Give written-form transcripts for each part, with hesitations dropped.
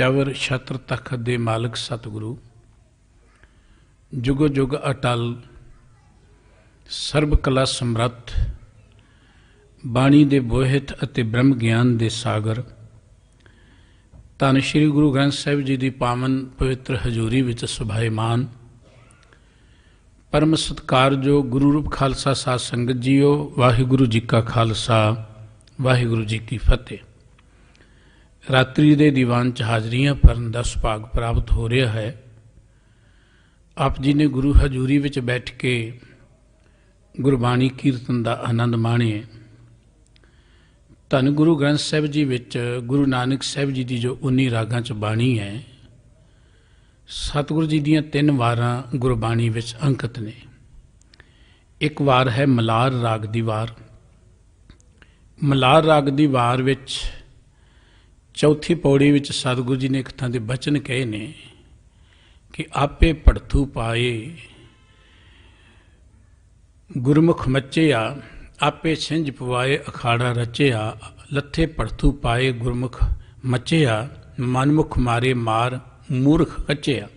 ਚਵਰ ਛਤਰ ਤਖਤ ਦੇ ਮਾਲਕ ਸਤਿਗੁਰੂ ਜੁਗੋ ਜੁਗ ਅਟਲ ਸਰਬ ਕਲਾ ਸਮਰੱਥ ਬਾਣੀ ਦੇ ਬੋਹਿਤ ਅਤੇ ਬ੍ਰਹਮ ਗਿਆਨ ਦੇ ਸਾਗਰ ਧੰਨ ਸ਼੍ਰੀ ਗੁਰੂ ਗ੍ਰੰਥ ਸਾਹਿਬ ਜੀ ਦੀ ਪਾਵਨ ਪਵਿੱਤਰ ਹਜ਼ੂਰੀ ਵਿੱਚ ਸੁਭਾਏਮਾਨ ਪਰਮ ਸਤਿਕਾਰਯੋਗ ਗੁਰੂ ਰੂਪ ਖਾਲਸਾ ਸਾਧ ਸੰਗਤ ਜੀਓ, ਵਾਹਿਗੁਰੂ ਜੀ ਕਾ ਖਾਲਸਾ ਵਾਹਿਗੁਰੂ ਜੀ ਕੀ ਫਤਿਹ। ਰਾਤਰੀ ਦੇ ਦੀਵਾਨ 'ਚ ਹਾਜ਼ਰੀਆਂ ਭਰਨ ਦਾ ਸੁਭਾਗ ਪ੍ਰਾਪਤ ਹੋ ਰਿਹਾ ਹੈ। ਆਪ ਜੀ ਨੇ ਗੁਰੂ ਹਜ਼ੂਰੀ ਵਿੱਚ ਬੈਠ ਕੇ ਗੁਰਬਾਣੀ ਕੀਰਤਨ ਦਾ ਆਨੰਦ ਮਾਣਿਆ। ਧੰਨ ਗੁਰੂ ਗ੍ਰੰਥ ਸਾਹਿਬ ਜੀ ਵਿੱਚ ਗੁਰੂ ਨਾਨਕ ਸਾਹਿਬ ਜੀ ਦੀ ਜੋ 19 ਰਾਗਾਂ 'ਚ ਬਾਣੀ ਹੈ, ਸਤਿਗੁਰੂ ਜੀ ਦੀਆਂ 3 ਵਾਰਾਂ ਗੁਰਬਾਣੀ ਵਿੱਚ ਅੰਕਿਤ ਨੇ। ਇੱਕ ਵਾਰ ਹੈ ਮਲਾਰ ਰਾਗ ਦੀ ਵਾਰ। ਮਲਾਰ ਰਾਗ ਦੀ ਵਾਰ ਵਿੱਚ ਚੌਥੀ ਪੌੜੀ ਵਿੱਚ ਸਤਿਗੁਰੂ ਜੀ ਨੇ ਇੱਕ ਥਾਂ ਦੇ ਬਚਨ ਕਹੇ ਨੇ ਕਿ ਆਪੇ ਭੜਥੂ ਪਾਏ ਗੁਰਮੁਖ ਮੱਚਿਆ, ਆਪੇ ਛਿੰਝ ਪਵਾਏ ਅਖਾੜਾ ਰਚਿਆ, ਲੱਥੇ ਭੜਥੂ ਪਾਏ ਗੁਰਮੁਖ ਮੱਚਿਆ, ਮਨਮੁਖ ਮਾਰੇ ਮਾਰ ਮੂਰਖ ਕੱਚਿਆ।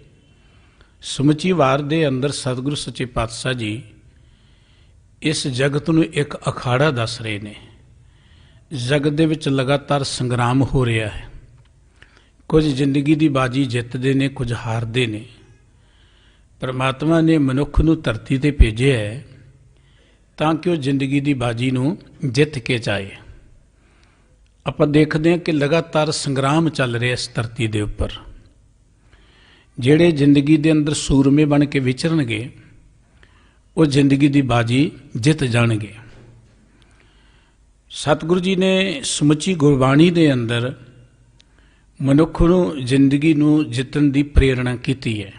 ਸਮੁੱਚੀ ਵਾਰ ਦੇ ਅੰਦਰ ਸਤਿਗੁਰੂ ਸੱਚੇ ਪਾਤਸ਼ਾਹ ਜੀ ਇਸ ਜਗਤ ਨੂੰ ਇੱਕ ਅਖਾੜਾ ਦੱਸ ਰਹੇ ਨੇ। ਜਗਤ ਦੇ ਵਿੱਚ ਲਗਾਤਾਰ ਸੰਗਰਾਮ ਹੋ ਰਿਹਾ ਹੈ। ਕੁਝ ਜ਼ਿੰਦਗੀ ਦੀ ਬਾਜੀ ਜਿੱਤਦੇ ਨੇ, ਕੁਝ ਹਾਰਦੇ ਨੇ। ਪਰਮਾਤਮਾ ਨੇ ਮਨੁੱਖ ਨੂੰ ਧਰਤੀ 'ਤੇ ਭੇਜਿਆ ਹੈ ਤਾਂ ਕਿ ਉਹ ਜ਼ਿੰਦਗੀ ਦੀ ਬਾਜੀ ਨੂੰ ਜਿੱਤ ਕੇ ਜਾਏ। ਆਪਾਂ ਦੇਖਦੇ ਹਾਂ ਕਿ ਲਗਾਤਾਰ ਸੰਗਰਾਮ ਚੱਲ ਰਿਹਾ ਇਸ ਧਰਤੀ ਦੇ ਉੱਪਰ। ਜਿਹੜੇ ਜ਼ਿੰਦਗੀ ਦੇ ਅੰਦਰ ਸੂਰਮੇ ਬਣ ਕੇ ਵਿਚਰਨਗੇ ਉਹ ਜ਼ਿੰਦਗੀ ਦੀ ਬਾਜੀ ਜਿੱਤ ਜਾਣਗੇ। ਸਤਿਗੁਰੂ ਜੀ ਨੇ ਸਮੁੱਚੀ ਗੁਰਬਾਣੀ ਦੇ ਅੰਦਰ ਮਨੁੱਖ ਨੂੰ ਜ਼ਿੰਦਗੀ ਨੂੰ ਜਿੱਤਣ ਦੀ ਪ੍ਰੇਰਣਾ ਕੀਤੀ ਹੈ।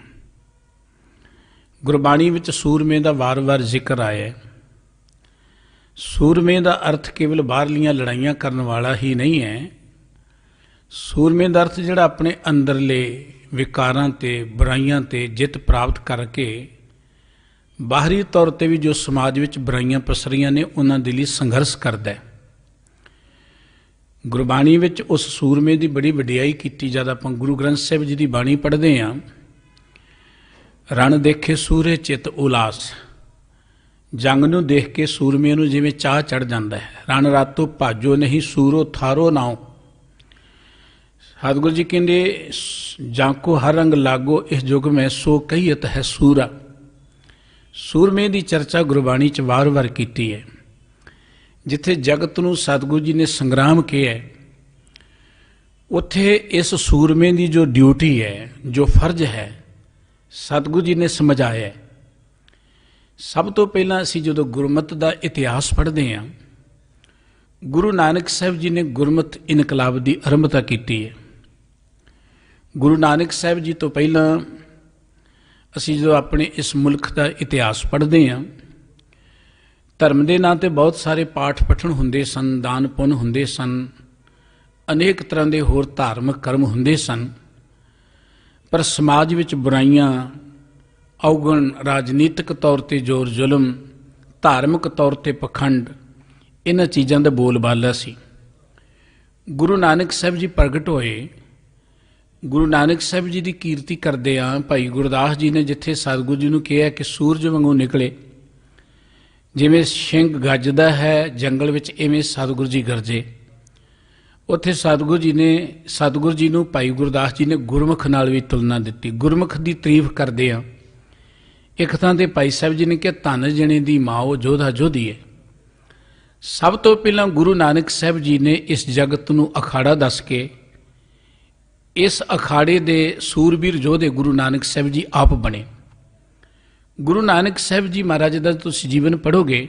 ਗੁਰਬਾਣੀ ਵਿੱਚ ਸੂਰਮੇ ਦਾ ਵਾਰ-ਵਾਰ ਜ਼ਿਕਰ ਆਇਆ ਹੈ। ਸੂਰਮੇ ਦਾ ਅਰਥ ਕੇਵਲ ਬਾਹਰਲੀਆਂ ਲੜਾਈਆਂ ਕਰਨ ਵਾਲਾ ਹੀ ਨਹੀਂ ਹੈ। ਸੂਰਮੇ ਦਾ ਅਰਥ ਜਿਹੜਾ ਆਪਣੇ ਅੰਦਰਲੇ ਵਿਕਾਰਾਂ ਤੇ ਬੁਰਾਈਆਂ ਤੇ ਜਿੱਤ ਪ੍ਰਾਪਤ ਕਰਕੇ ਬਾਹਰੀ ਤੌਰ ਤੇ ਵੀ ਜੋ ਸਮਾਜ ਵਿੱਚ ਬੁਰਾਈਆਂ ਪਸਰੀਆਂ ਨੇ ਉਹਨਾਂ ਦੇ ਲਈ ਸੰਘਰਸ਼ ਕਰਦਾ ਹੈ। ਗੁਰਬਾਣੀ ਵਿੱਚ ਉਸ ਸੂਰਮੇ ਦੀ ਬੜੀ ਵਡਿਆਈ ਕੀਤੀ। ਜਦ ਆਪਾਂ ਗੁਰੂ ਗ੍ਰੰਥ ਸਾਹਿਬ ਜੀ ਦੀ ਬਾਣੀ ਪੜ੍ਹਦੇ ਹਾਂ, ਰਣ ਦੇਖੇ ਸੂਰੇ ਚਿੱਤ ਉਲਾਸ, ਜੰਗ ਨੂੰ ਦੇਖ ਕੇ ਸੂਰਮੇ ਨੂੰ ਜਿਵੇਂ ਚਾਹ ਚੜ ਜਾਂਦਾ ਹੈ। ਰਣ ਰਾਤੋਂ ਭਾਜੋ ਨਹੀਂ ਸੂਰੋ ਥਾਰੋ ਨਾਉ। ਸਤਿਗੁਰੂ ਜੀ ਕਹਿੰਦੇ ਜਾਂਕੋ ਹਰ ਰੰਗ ਲਾਗੋ ਇਸ ਯੁੱਗ ਮੈਂ ਸੋ ਕਹੀਅਤ ਹੈ ਸੂਰਾ। ਸੂਰਮੇ ਦੀ ਚਰਚਾ ਗੁਰਬਾਣੀ 'ਚ ਵਾਰ-ਵਾਰ ਕੀਤੀ ਹੈ। ਜਿੱਥੇ ਜਗਤ ਨੂੰ ਸਤਿਗੁਰੂ ਜੀ ਨੇ ਸੰਗਰਾਮ ਕਿਹਾ, ਉੱਥੇ ਇਸ ਸੂਰਮੇ ਦੀ ਜੋ ਡਿਊਟੀ ਹੈ, ਜੋ ਫਰਜ਼ ਹੈ, ਸਤਿਗੁਰੂ ਜੀ ਨੇ ਸਮਝਾਇਆ। ਸਭ ਤੋਂ ਪਹਿਲਾਂ ਅਸੀਂ ਜਦੋਂ ਗੁਰਮਤਿ ਦਾ ਇਤਿਹਾਸ ਪੜ੍ਹਦੇ ਹਾਂ, ਗੁਰੂ ਨਾਨਕ ਸਾਹਿਬ ਜੀ ਨੇ ਗੁਰਮਤਿ ਇਨਕਲਾਬ ਦੀ ਆਰੰਭਤਾ ਕੀਤੀ ਹੈ। ਗੁਰੂ ਨਾਨਕ ਸਾਹਿਬ ਜੀ ਤੋਂ ਪਹਿਲਾਂ ਅਸੀਂ ਜਦੋਂ ਆਪਣੇ ਇਸ ਮੁਲਕ ਦਾ ਇਤਿਹਾਸ ਪੜ੍ਹਦੇ ਹਾਂ, ਧਰਮ ਦੇ ਨਾਂ 'ਤੇ ਬਹੁਤ ਸਾਰੇ ਪਾਠ ਪਠਣ ਹੁੰਦੇ ਸਨ, ਦਾਨ ਪੁੰਨ ਹੁੰਦੇ ਸਨ, ਅਨੇਕ ਤਰ੍ਹਾਂ ਦੇ ਹੋਰ ਧਾਰਮਿਕ ਕਰਮ ਹੁੰਦੇ ਸਨ। ਪਰ ਸਮਾਜ ਵਿੱਚ ਬੁਰਾਈਆਂ, ਔਗਣ, ਰਾਜਨੀਤਿਕ ਤੌਰ 'ਤੇ ਜ਼ੋਰ ਜ਼ੁਲਮ, ਧਾਰਮਿਕ ਤੌਰ 'ਤੇ ਪਖੰਡ, ਇਹਨਾਂ ਚੀਜ਼ਾਂ ਦਾ ਬੋਲਬਾਲਾ ਸੀ। ਗੁਰੂ ਨਾਨਕ ਸਾਹਿਬ ਜੀ ਪ੍ਰਗਟ ਹੋਏ। ਗੁਰੂ ਨਾਨਕ ਸਾਹਿਬ ਜੀ ਦੀ ਕੀਰਤੀ ਕਰਦੇ ਆ। ਭਾਈ ਗੁਰਦਾਸ ਜੀ ਨੇ ਜਿੱਥੇ ਸਤਿਗੁਰੂ ਜੀ ਨੂੰ ਕਿਹਾ ਕਿ ਸੂਰਜ ਵਾਂਗੂ ਨਿਕਲੇ, ਜਿਵੇਂ ਸਿੰਘ ਗੱਜਦਾ ਹੈ ਜੰਗਲ ਵਿੱਚ, ਇਵੇਂ ਸਤਿਗੁਰੂ ਜੀ ਗਰਜੇ। ਉੱਥੇ ਸਤਿਗੁਰੂ ਜੀ ਨੂੰ ਭਾਈ ਗੁਰਦਾਸ ਜੀ ਨੇ ਗੁਰਮੁਖ ਨਾਲ ਵੀ ਤੁਲਨਾ ਦਿੱਤੀ। ਗੁਰਮੁਖ ਦੀ ਤਾਰੀਫ ਕਰਦੇ ਆ। ਇੱਕ ਥਾਂ 'ਤੇ ਭਾਈ ਸਾਹਿਬ ਜੀ ਨੇ ਕਿਹਾ ਧੰਨ ਜਣੇ ਦੀ ਮਾਂ ਉਹ ਜੋਧਾ ਜੋਧੀ ਹੈ। ਸਭ ਤੋਂ ਪਹਿਲਾਂ ਗੁਰੂ ਨਾਨਕ ਸਾਹਿਬ ਜੀ ਨੇ ਇਸ ਜਗਤ ਨੂੰ ਅਖਾੜਾ ਦੱਸ ਕੇ ਇਸ ਅਖਾੜੇ ਦੇ ਸੂਰਬੀਰ ਯੋਧੇ ਗੁਰੂ ਨਾਨਕ ਸਾਹਿਬ ਜੀ ਆਪ ਬਣੇ। ਗੁਰੂ ਨਾਨਕ ਸਾਹਿਬ ਜੀ ਮਹਾਰਾਜ ਦਾ ਤੁਸੀਂ ਜੀਵਨ ਪੜ੍ਹੋਗੇ,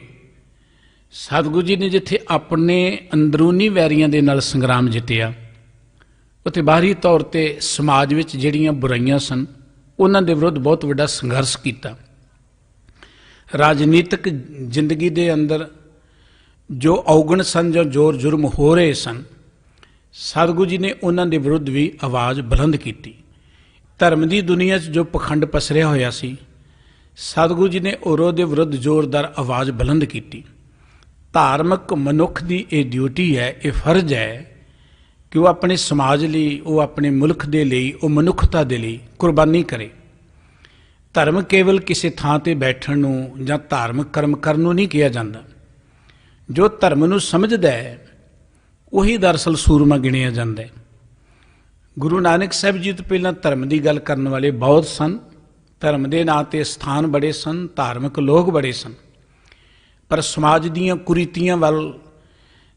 ਸਤਿਗੁਰੂ ਜੀ ਨੇ ਜਿੱਥੇ ਆਪਣੇ ਅੰਦਰੂਨੀ ਵੈਰੀਆਂ ਦੇ ਨਾਲ ਸੰਗਰਾਮ ਜਿੱਤਿਆ, ਉੱਥੇ ਬਾਹਰੀ ਤੌਰ 'ਤੇ ਸਮਾਜ ਵਿੱਚ ਜਿਹੜੀਆਂ ਬੁਰਾਈਆਂ ਸਨ ਉਹਨਾਂ ਦੇ ਵਿਰੁੱਧ ਬਹੁਤ ਵੱਡਾ ਸੰਘਰਸ਼ ਕੀਤਾ। ਰਾਜਨੀਤਿਕ ਜ਼ਿੰਦਗੀ ਦੇ ਅੰਦਰ ਜੋ ਔਗਣ ਸਨ, ਜੋ ਜ਼ੋਰ ਜ਼ੁਲਮ ਹੋ ਰਹੇ ਸਨ, ਸਤਿਗੁਰੂ ਜੀ ਨੇ ਉਹਨਾਂ ਦੇ ਵਿਰੁੱਧ ਵੀ ਆਵਾਜ਼ ਬੁਲੰਦ ਕੀਤੀ। ਧਰਮ ਦੀ ਦੁਨੀਆ 'ਚ ਜੋ ਪਖੰਡ ਪਸਰਿਆ ਹੋਇਆ ਸੀ, ਸਤਿਗੁਰੂ ਜੀ ਨੇ ਉਹਦੇ ਵਿਰੁੱਧ ਜ਼ੋਰਦਾਰ ਆਵਾਜ਼ ਬੁਲੰਦ ਕੀਤੀ। ਧਾਰਮਿਕ ਮਨੁੱਖ ਦੀ ਇਹ ਡਿਊਟੀ ਹੈ, ਇਹ ਫਰਜ਼ ਹੈ ਕਿ ਉਹ ਆਪਣੇ ਸਮਾਜ ਲਈ, ਉਹ ਆਪਣੇ ਮੁਲਕ ਦੇ ਲਈ, ਉਹ ਮਨੁੱਖਤਾ ਦੇ ਲਈ ਕੁਰਬਾਨੀ ਕਰੇ। ਧਰਮ ਕੇਵਲ ਕਿਸੇ ਥਾਂ ਤੇ ਬੈਠਣ ਨੂੰ ਜਾਂ ਧਾਰਮਿਕ ਕਰਮ ਕਰਨ ਨੂੰ ਨਹੀਂ ਕਿਹਾ ਜਾਂਦਾ। ਜੋ ਧਰਮ ਨੂੰ ਸਮਝਦਾ ਹੈ ਉਹੀ ਦਰਅਸਲ ਸੂਰਮਾ ਗਿਣਿਆ ਜਾਂਦਾ ਹੈ। ਗੁਰੂ ਨਾਨਕ ਸਾਹਿਬ ਜੀ ਤੋਂ ਪਹਿਲਾਂ ਧਰਮ ਦੀ ਗੱਲ ਕਰਨ ਵਾਲੇ ਬਹੁਤ ਸਨ। ਧਰਮ ਦੇ ਨਾਂ 'ਤੇ ਸਥਾਨ ਬੜੇ ਸਨ, ਧਾਰਮਿਕ ਲੋਕ ਬੜੇ ਸਨ, ਪਰ ਸਮਾਜ ਦੀਆਂ ਕੁਰੀਤੀਆਂ ਵੱਲ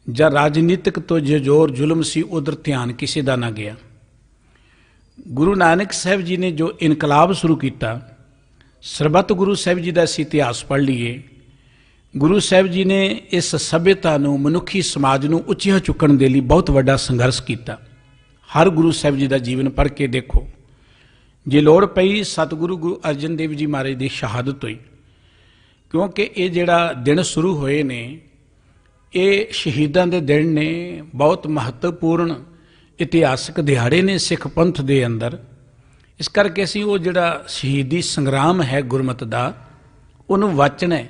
ਜਾਂ ਰਾਜਨੀਤਿਕ ਤੋਂ ਜੋ ਜ਼ੋਰ ਜ਼ੁਲਮ ਸੀ ਉਧਰ ਧਿਆਨ ਕਿਸੇ ਦਾ ਨਾ ਗਿਆ। ਗੁਰੂ ਨਾਨਕ ਸਾਹਿਬ ਜੀ ਨੇ ਜੋ ਇਨਕਲਾਬ ਸ਼ੁਰੂ ਕੀਤਾ, ਸਰਬੱਤ ਗੁਰੂ ਸਾਹਿਬ ਜੀ ਦਾ ਅਸੀਂ ਇਤਿਹਾਸ ਪੜ੍ਹ ਲਈਏ। ਗੁਰੂ ਸਾਹਿਬ ਜੀ ਨੇ ਇਸ ਸੱਭਿਅਤਾ ਨੂੰ, ਮਨੁੱਖੀ ਸਮਾਜ ਨੂੰ ਉੱਚੀਆਂ ਚੁੱਕਣ ਦੇ ਲਈ ਬਹੁਤ ਵੱਡਾ ਸੰਘਰਸ਼ ਕੀਤਾ। ਹਰ ਗੁਰੂ ਸਾਹਿਬ ਜੀ ਦਾ ਜੀਵਨ ਪੜ੍ਹ ਕੇ ਦੇਖੋ। ਜੇ ਲੋੜ ਪਈ ਸਤਿਗੁਰੂ ਗੁਰੂ ਅਰਜਨ ਦੇਵ ਜੀ ਮਹਾਰਾਜ ਦੀ ਸ਼ਹਾਦਤ ਹੋਈ, ਕਿਉਂਕਿ ਇਹ ਜਿਹੜਾ ਦਿਨ ਸ਼ੁਰੂ ਹੋਏ ਨੇ ਇਹ ਸ਼ਹੀਦਾਂ ਦੇ ਦਿਨ ਨੇ, ਬਹੁਤ ਮਹੱਤਵਪੂਰਨ ਇਤਿਹਾਸਕ ਦਿਹਾੜੇ ਨੇ ਸਿੱਖ ਪੰਥ ਦੇ ਅੰਦਰ। ਇਸ ਕਰਕੇ ਅਸੀਂ ਉਹ ਜਿਹੜਾ ਸ਼ਹੀਦੀ ਸੰਗਰਾਮ ਹੈ ਗੁਰਮਤਿ ਦਾ, ਉਹਨੂੰ ਵਾਚਣਾ ਹੈ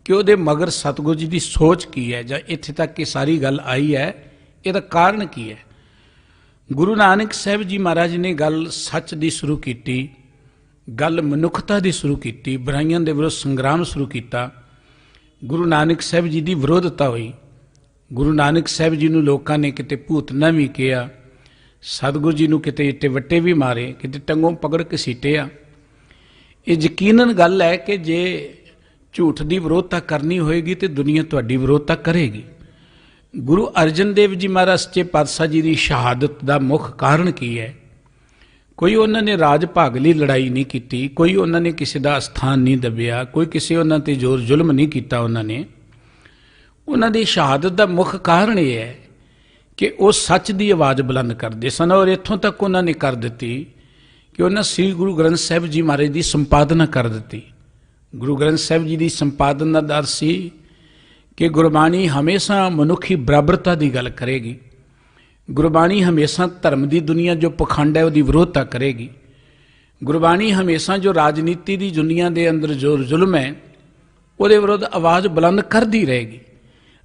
ਕਿ ਉਹਦੇ ਮਗਰ ਸਤਿਗੁਰੂ ਜੀ ਦੀ ਸੋਚ ਕੀ ਹੈ, ਜਾਂ ਇੱਥੇ ਤੱਕ ਇਹ ਸਾਰੀ ਗੱਲ ਆਈ ਹੈ, ਇਹਦਾ ਕਾਰਨ ਕੀ ਹੈ। ਗੁਰੂ ਨਾਨਕ ਸਾਹਿਬ ਜੀ ਮਹਾਰਾਜ ਨੇ ਗੱਲ ਸੱਚ ਦੀ ਸ਼ੁਰੂ ਕੀਤੀ, ਗੱਲ ਮਨੁੱਖਤਾ ਦੀ ਸ਼ੁਰੂ ਕੀਤੀ, ਬੁਰਾਈਆਂ ਦੇ ਵਿਰੁੱਧ ਸੰਗਰਾਮ ਸ਼ੁਰੂ ਕੀਤਾ। ਗੁਰੂ ਨਾਨਕ ਸਾਹਿਬ ਜੀ ਦੀ ਵਿਰੋਧਤਾ ਹੋਈ। ਗੁਰੂ ਨਾਨਕ ਸਾਹਿਬ ਜੀ ਨੂੰ ਲੋਕਾਂ ਨੇ ਕਿਤੇ ਭੂਤਨਾ ਵੀ ਕਿਹਾ, ਸਤਿਗੁਰੂ ਜੀ ਨੂੰ ਕਿਤੇ ਇੱਟੇ ਵੱਟੇ ਵੀ ਮਾਰੇ, ਕਿਤੇ ਟੰਗੋਂ ਪਕੜ ਘਸੀਟਿਆ। ਇਹ ਯਕੀਨਨ ਗੱਲ ਹੈ ਕਿ ਜੇ ਝੂਠ ਦੀ ਵਿਰੋਧਤਾ ਕਰਨੀ ਹੋਏਗੀ ਤੇ ਦੁਨੀਆ ਤੁਹਾਡੀ ਵਿਰੋਧਤਾ ਕਰੇਗੀ। ਗੁਰੂ ਅਰਜਨ ਦੇਵ ਜੀ ਮਹਾਰਾਜ ਸੱਚੇ ਪਾਤਸ਼ਾਹ ਜੀ ਦੀ ਸ਼ਹਾਦਤ ਦਾ ਮੁੱਖ ਕਾਰਨ ਕੀ ਹੈ? ਕੋਈ ਉਹਨਾਂ ਨੇ ਰਾਜ ਭਾਗ ਲਈ ਲੜਾਈ ਨਹੀਂ ਕੀਤੀ, ਕੋਈ ਉਹਨਾਂ ਨੇ ਕਿਸੇ ਦਾ ਅਸਥਾਨ ਨਹੀਂ ਦੱਬਿਆ, ਕੋਈ ਕਿਸੇ ਉਹਨਾਂ ਤੇ ਜ਼ੋਰ ਜ਼ੁਲਮ ਨਹੀਂ ਕੀਤਾ। ਉਹਨਾਂ ਦੀ ਸ਼ਹਾਦਤ ਦਾ ਮੁੱਖ ਕਾਰਨ ਇਹ ਹੈ ਕਿ ਉਹ ਸੱਚ ਦੀ ਆਵਾਜ਼ ਬੁਲੰਦ ਕਰਦੇ ਸਨ, ਔਰ ਇੱਥੋਂ ਤੱਕ ਉਹਨਾਂ ਨੇ ਕਰ ਦਿੱਤੀ ਕਿ ਉਹਨਾਂ ਸ੍ਰੀ ਗੁਰੂ ਗ੍ਰੰਥ ਸਾਹਿਬ ਜੀ ਮਹਾਰਾਜ ਦੀ ਸੰਪਾਦਨਾ ਕਰ ਦਿੱਤੀ। ਗੁਰੂ ਗ੍ਰੰਥ ਸਾਹਿਬ ਜੀ ਦੀ ਸੰਪਾਦਨਾ ਦਾ ਅਰਥ ਸੀ ਕਿ ਗੁਰਬਾਣੀ ਹਮੇਸ਼ਾ ਮਨੁੱਖੀ ਬਰਾਬਰਤਾ ਦੀ ਗੱਲ ਕਰੇਗੀ। ਗੁਰਬਾਣੀ ਹਮੇਸ਼ਾ ਧਰਮ ਦੀ ਦੁਨੀਆ ਜੋ ਪਖੰਡ ਹੈ ਉਹਦੀ ਵਿਰੋਧਤਾ ਕਰੇਗੀ। ਗੁਰਬਾਣੀ ਹਮੇਸ਼ਾ ਜੋ ਰਾਜਨੀਤੀ ਦੀ ਦੁਨੀਆ ਦੇ ਅੰਦਰ ਜੋ ਜ਼ੁਲਮ ਹੈ ਉਹਦੇ ਵਿਰੁੱਧ ਆਵਾਜ਼ ਬੁਲੰਦ ਕਰਦੀ ਰਹੇਗੀ।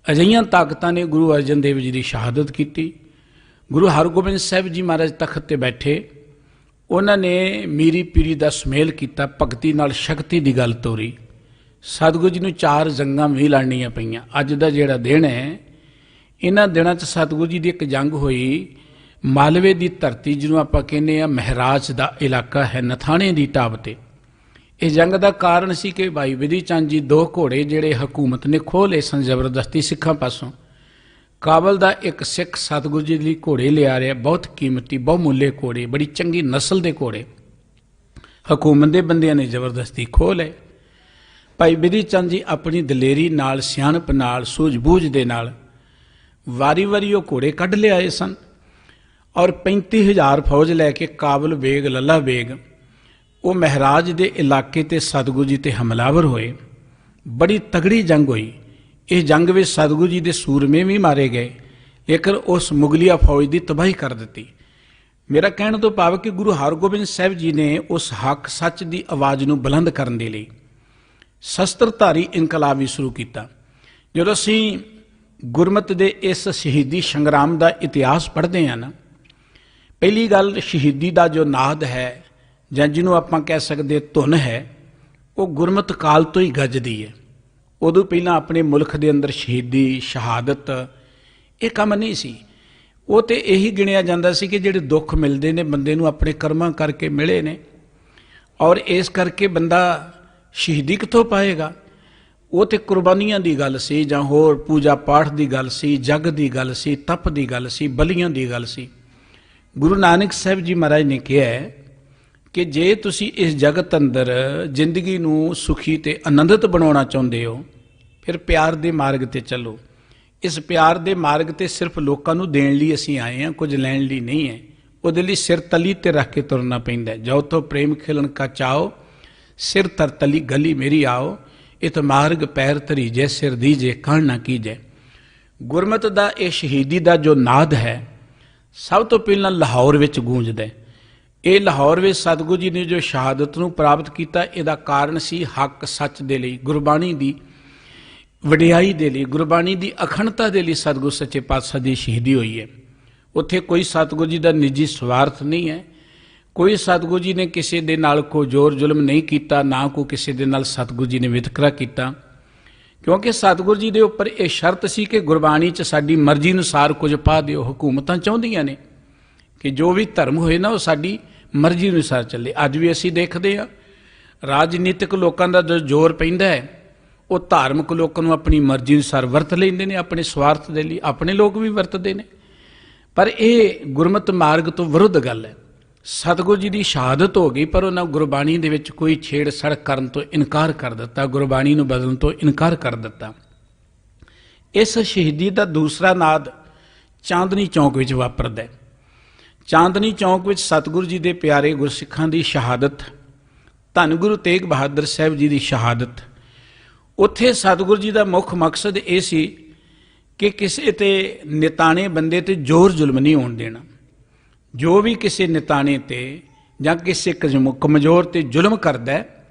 ਅਜਿਹੀਆਂ ਤਾਕਤਾਂ ਨੇ ਗੁਰੂ ਅਰਜਨ ਦੇਵ ਜੀ ਦੀ ਸ਼ਹਾਦਤ ਕੀਤੀ। ਗੁਰੂ ਹਰਗੋਬਿੰਦ ਸਾਹਿਬ ਜੀ ਮਹਾਰਾਜ ਤਖਤ ਤੇ ਬੈਠੇ, ਉਹਨਾਂ ਨੇ ਮੀਰੀ ਪੀਰੀ ਦਾ ਸੁਮੇਲ ਕੀਤਾ, ਭਗਤੀ ਨਾਲ ਸ਼ਕਤੀ ਦੀ ਗੱਲ ਤੋਰੀ। ਸਤਿਗੁਰੂ ਜੀ ਨੂੰ 4 ਜੰਗਾਂ ਵੀ ਲੜਨੀਆਂ ਪਈਆਂ। ਅੱਜ ਦਾ ਜਿਹੜਾ ਦਿਨ ਹੈ, ਇਹਨਾਂ ਦਿਨਾਂ 'ਚ ਸਤਿਗੁਰੂ ਜੀ ਦੀ ਇੱਕ ਜੰਗ ਹੋਈ ਮਾਲਵੇ ਦੀ ਧਰਤੀ, ਜਿਹਨੂੰ ਆਪਾਂ ਕਹਿੰਦੇ ਆ ਮਹਿਰਾਜ ਦਾ ਇਲਾਕਾ ਹੈ, ਨਥਾਣੇ ਦੀ ਢਾਬ ਤੇ। ਇਹ ਜੰਗ ਦਾ ਕਾਰਨ ਸੀ ਕਿ ਭਾਈ ਬਿਧੀ ਚੰਦ ਜੀ 2 ਘੋੜੇ ਜਿਹੜੇ ਹਕੂਮਤ ਨੇ ਖੋਹ ਲਏ ਸਨ ਜ਼ਬਰਦਸਤੀ ਸਿੱਖਾਂ ਪਾਸੋਂ। ਕਾਬਲ ਦਾ ਇੱਕ ਸਿੱਖ ਸਤਿਗੁਰੂ ਜੀ ਲਈ ਘੋੜੇ ਲਿਆ ਰਿਹਾ, ਬਹੁਤ ਕੀਮਤੀ ਬਹੁਮੁੱਲੇ ਘੋੜੇ, ਬੜੀ ਚੰਗੀ ਨਸਲ ਦੇ ਘੋੜੇ ਹਕੂਮਤ ਦੇ ਬੰਦਿਆਂ ਨੇ ਜ਼ਬਰਦਸਤੀ ਖੋਹ ਲਏ। ਭਾਈ ਬਿਧੀ ਚੰਦ ਜੀ ਆਪਣੀ ਦਲੇਰੀ ਨਾਲ, ਸਿਆਣਪ ਨਾਲ, ਸੂਝ-ਬੂਝ ਦੇ ਨਾਲ ਵਾਰੀ-ਵਾਰੀ ਉਹ ਘੋੜੇ ਕੱਢ ਲਿਆਏ ਸਨ, ਔਰ 35,000 ਫੌਜ ਲੈ ਕੇ ਕਾਬਲ ਬੇਗ, ਲੱਲਾ ਬੇਗ, ਉਹ ਮਹਿਰਾਜ ਦੇ ਇਲਾਕੇ ਤੇ ਸਤਿਗੁਰੂ ਜੀ ਤੇ ਹਮਲਾਵਰ ਹੋਏ। ਬੜੀ ਤਗੜੀ ਜੰਗ ਹੋਈ। ਇਸ ਜੰਗ ਵਿੱਚ ਸਤਿਗੁਰੂ ਜੀ ਦੇ ਸੂਰਮੇ ਵੀ ਮਾਰੇ ਗਏ, ਲੇਕਿਨ ਉਸ ਮੁਗਲਿਆ ਫੌਜ ਦੀ ਤਬਾਹੀ ਕਰ ਦਿੱਤੀ। ਮੇਰਾ ਕਹਿਣ ਤੋਂ ਭਾਵ ਕਿ ਗੁਰੂ ਹਰਗੋਬਿੰਦ ਸਾਹਿਬ ਜੀ ਨੇ ਉਸ ਹੱਕ ਸੱਚ ਦੀ ਆਵਾਜ਼ ਨੂੰ ਬੁਲੰਦ ਕਰਨ ਦੇ ਲਈ ਸ਼ਸਤਰਧਾਰੀ ਇਨਕਲਾਬ ਵੀ ਸ਼ੁਰੂ ਕੀਤਾ। ਜਦੋਂ ਅਸੀਂ ਗੁਰਮਤਿ ਦੇ ਇਸ ਸ਼ਹੀਦੀ ਸੰਗਰਾਮ ਦਾ ਇਤਿਹਾਸ ਪੜ੍ਹਦੇ ਹਾਂ ਨਾ, ਪਹਿਲੀ ਗੱਲ ਸ਼ਹੀਦੀ ਦਾ ਜੋ ਨਾਦ ਹੈ, ਜਾਂ ਜਿਹਨੂੰ ਆਪਾਂ ਕਹਿ ਸਕਦੇ ਧੁਨ ਹੈ, ਉਹ ਗੁਰਮਤਿ ਕਾਲ ਤੋਂ ਹੀ ਗੱਜਦੀ ਹੈ। ਉਦੋਂ ਪਹਿਲਾਂ ਆਪਣੇ ਮੁਲਕ ਦੇ ਅੰਦਰ ਸ਼ਹੀਦੀ, ਸ਼ਹਾਦਤ ਇਹ ਕੰਮ ਨਹੀਂ ਸੀ। ਉਹ ਤੇ ਇਹੀ ਗਿਣਿਆ ਜਾਂਦਾ ਸੀ ਕਿ ਜਿਹੜੇ ਦੁੱਖ ਮਿਲਦੇ ਨੇ ਬੰਦੇ ਨੂੰ ਆਪਣੇ ਕਰਮਾਂ ਕਰਕੇ ਮਿਲੇ ਨੇ, ਔਰ ਇਸ ਕਰਕੇ ਬੰਦਾ ਸ਼ਹੀਦੀ ਕਿੱਥੋਂ ਪਾਏਗਾ। ਉਹ ਤੇ ਕੁਰਬਾਨੀਆਂ ਦੀ ਗੱਲ ਸੀ, ਜਾਂ ਹੋਰ ਪੂਜਾ ਪਾਠ ਦੀ ਗੱਲ ਸੀ, ਜਗ ਦੀ ਗੱਲ ਸੀ, ਤਪ ਦੀ ਗੱਲ ਸੀ, ਬਲੀਆਂ ਦੀ ਗੱਲ ਸੀ। ਗੁਰੂ ਨਾਨਕ ਸਾਹਿਬ ਜੀ ਮਹਾਰਾਜ ਨੇ ਕਿਹਾ ਕਿ ਜੇ ਤੁਸੀਂ ਇਸ ਜਗਤ ਅੰਦਰ ਜ਼ਿੰਦਗੀ ਨੂੰ ਸੁਖੀ ਤੇ ਆਨੰਦਿਤ ਬਣਾਉਣਾ ਚਾਹੁੰਦੇ ਹੋ, ਫਿਰ ਪਿਆਰ ਦੇ ਮਾਰਗ ਤੇ ਚੱਲੋ। ਇਸ ਪਿਆਰ ਦੇ ਮਾਰਗ ਤੇ ਸਿਰਫ ਲੋਕਾਂ ਨੂੰ ਦੇਣ ਲਈ ਅਸੀਂ ਆਏ ਹਾਂ, ਕੁਝ ਲੈਣ ਲਈ ਨਹੀਂ ਹੈ। ਉਹਦੇ ਲਈ ਸਿਰ ਤਲੀ ਤੇ ਰੱਖ ਕੇ ਤੁਰਨਾ ਪੈਂਦਾ। ਜੋ ਤੋ ਪ੍ਰੇਮ ਖਿਲਣ ਕਾ ਚਾਓ, ਸਿਰ ਤਰ ਤਲੀ ਗਲੀ ਮੇਰੀ ਆਓ, ਇਤ ਮਾਰਗ ਪੈਰ ਧਰੀਜੇ, ਸਿਰ ਦੀਜੇ ਕਣ ਨਾ ਕੀਜੇ। ਗੁਰਮਤਿ ਦਾ ਇਹ ਸ਼ਹੀਦੀ ਦਾ ਜੋ ਨਾਦ ਹੈ, ਸਭ ਤੋਂ ਪਹਿਲਾਂ ਲਾਹੌਰ ਵਿੱਚ ਗੂੰਜਦਾ। ਇਹ ਲਾਹੌਰ ਵਿੱਚ ਸਤਿਗੁਰੂ ਜੀ ਨੇ ਜੋ ਸ਼ਹਾਦਤ ਨੂੰ ਪ੍ਰਾਪਤ ਕੀਤਾ, ਇਹਦਾ ਕਾਰਨ ਸੀ ਹੱਕ ਸੱਚ ਦੇ ਲਈ, ਗੁਰਬਾਣੀ ਦੀ ਵਡਿਆਈ ਦੇ ਲਈ, ਗੁਰਬਾਣੀ ਦੀ ਅਖੰਡਤਾ ਦੇ ਲਈ ਸਤਿਗੁਰੂ ਸੱਚੇ ਪਾਤਸ਼ਾਹ ਦੀ ਸ਼ਹੀਦੀ ਹੋਈ ਹੈ। ਉੱਥੇ ਕੋਈ ਸਤਿਗੁਰੂ ਜੀ ਦਾ ਨਿੱਜੀ ਸਵਾਰਥ ਨਹੀਂ ਹੈ। ਕੋਈ ਸਤਿਗੁਰੂ ਜੀ ਨੇ ਕਿਸੇ ਦੇ ਨਾਲ ਕੋਈ ਜ਼ੋਰ ਜ਼ੁਲਮ ਨਹੀਂ ਕੀਤਾ, ਨਾ ਕੋਈ ਕਿਸੇ ਦੇ ਨਾਲ ਸਤਿਗੁਰੂ ਜੀ ਨੇ ਵਿਤਕਰਾ ਕੀਤਾ, ਕਿਉਂਕਿ ਸਤਿਗੁਰੂ ਜੀ ਦੇ ਉੱਪਰ ਇਹ ਸ਼ਰਤ ਸੀ ਕਿ ਗੁਰਬਾਣੀ 'ਚ ਸਾਡੀ ਮਰਜ਼ੀ ਅਨੁਸਾਰ ਕੁਝ ਪਾ ਦਿਓ। ਹਕੂਮਤਾਂ ਚਾਹੁੰਦੀਆਂ ਨੇ ਕਿ ਜੋ ਵੀ ਧਰਮ ਹੋਏ ਨਾ ਉਹ ਸਾਡੀ ਮਰਜ਼ੀ ਅਨੁਸਾਰ ਚੱਲੇ। ਅੱਜ ਵੀ ਅਸੀਂ ਦੇਖਦੇ ਹਾਂ ਰਾਜਨੀਤਿਕ ਲੋਕਾਂ ਦਾ ਜੋ ਜ਼ੋਰ ਪੈਂਦਾ ਹੈ, ਉਹ ਧਾਰਮਿਕ ਲੋਕਾਂ ਨੂੰ ਆਪਣੀ ਮਰਜ਼ੀ ਅਨੁਸਾਰ ਵਰਤ ਲੈਂਦੇ ਨੇ, ਆਪਣੇ ਸਵਾਰਥ ਦੇ ਲਈ। ਆਪਣੇ ਲੋਕ ਵੀ ਵਰਤਦੇ ਨੇ, ਪਰ ਇਹ ਗੁਰਮਤਿ ਮਾਰਗ ਤੋਂ ਵਿਰੁੱਧ ਗੱਲ ਹੈ। ਸਤਿਗੁਰੂ ਜੀ ਦੀ ਸ਼ਹਾਦਤ ਹੋ ਗਈ, ਪਰ ਉਹਨਾਂ ਗੁਰਬਾਣੀ ਦੇ ਵਿੱਚ ਕੋਈ ਛੇੜਛਾੜ ਕਰਨ ਤੋਂ ਇਨਕਾਰ ਕਰ ਦਿੱਤਾ, ਗੁਰਬਾਣੀ ਨੂੰ ਬਦਲਣ ਤੋਂ ਇਨਕਾਰ ਕਰ ਦਿੱਤਾ। ਇਸ ਸ਼ਹੀਦੀ ਦਾ ਦੂਸਰਾ ਨਾਦ ਚਾਂਦਨੀ ਚੌਂਕ ਵਿੱਚ ਵਾਪਰਦਾ। ਚਾਂਦਨੀ ਚੌਂਕ ਵਿੱਚ ਸਤਿਗੁਰੂ ਜੀ ਦੇ ਪਿਆਰੇ ਗੁਰਸਿੱਖਾਂ ਦੀ ਸ਼ਹਾਦਤ, ਧੰਨ ਗੁਰੂ ਤੇਗ ਬਹਾਦਰ ਸਾਹਿਬ ਜੀ ਦੀ ਸ਼ਹਾਦਤ। ਉੱਥੇ ਸਤਿਗੁਰੂ ਜੀ ਦਾ ਮੁੱਖ ਮਕਸਦ ਇਹ ਸੀ ਕਿ ਕਿਸੇ ਤੇ ਨਿਤਾਣੇ ਬੰਦੇ ਤੇ ਜ਼ੋਰ ਜ਼ੁਲਮ ਨਹੀਂ ਹੋਣ ਦੇਣਾ। ਜੋ ਵੀ ਕਿਸੇ ਨਿਤਾਣੇ ਤੇ ਜਾਂ ਕਿਸੇ ਕਮਜ਼ੋਰ ਤੇ ਜ਼ੁਲਮ ਕਰਦਾ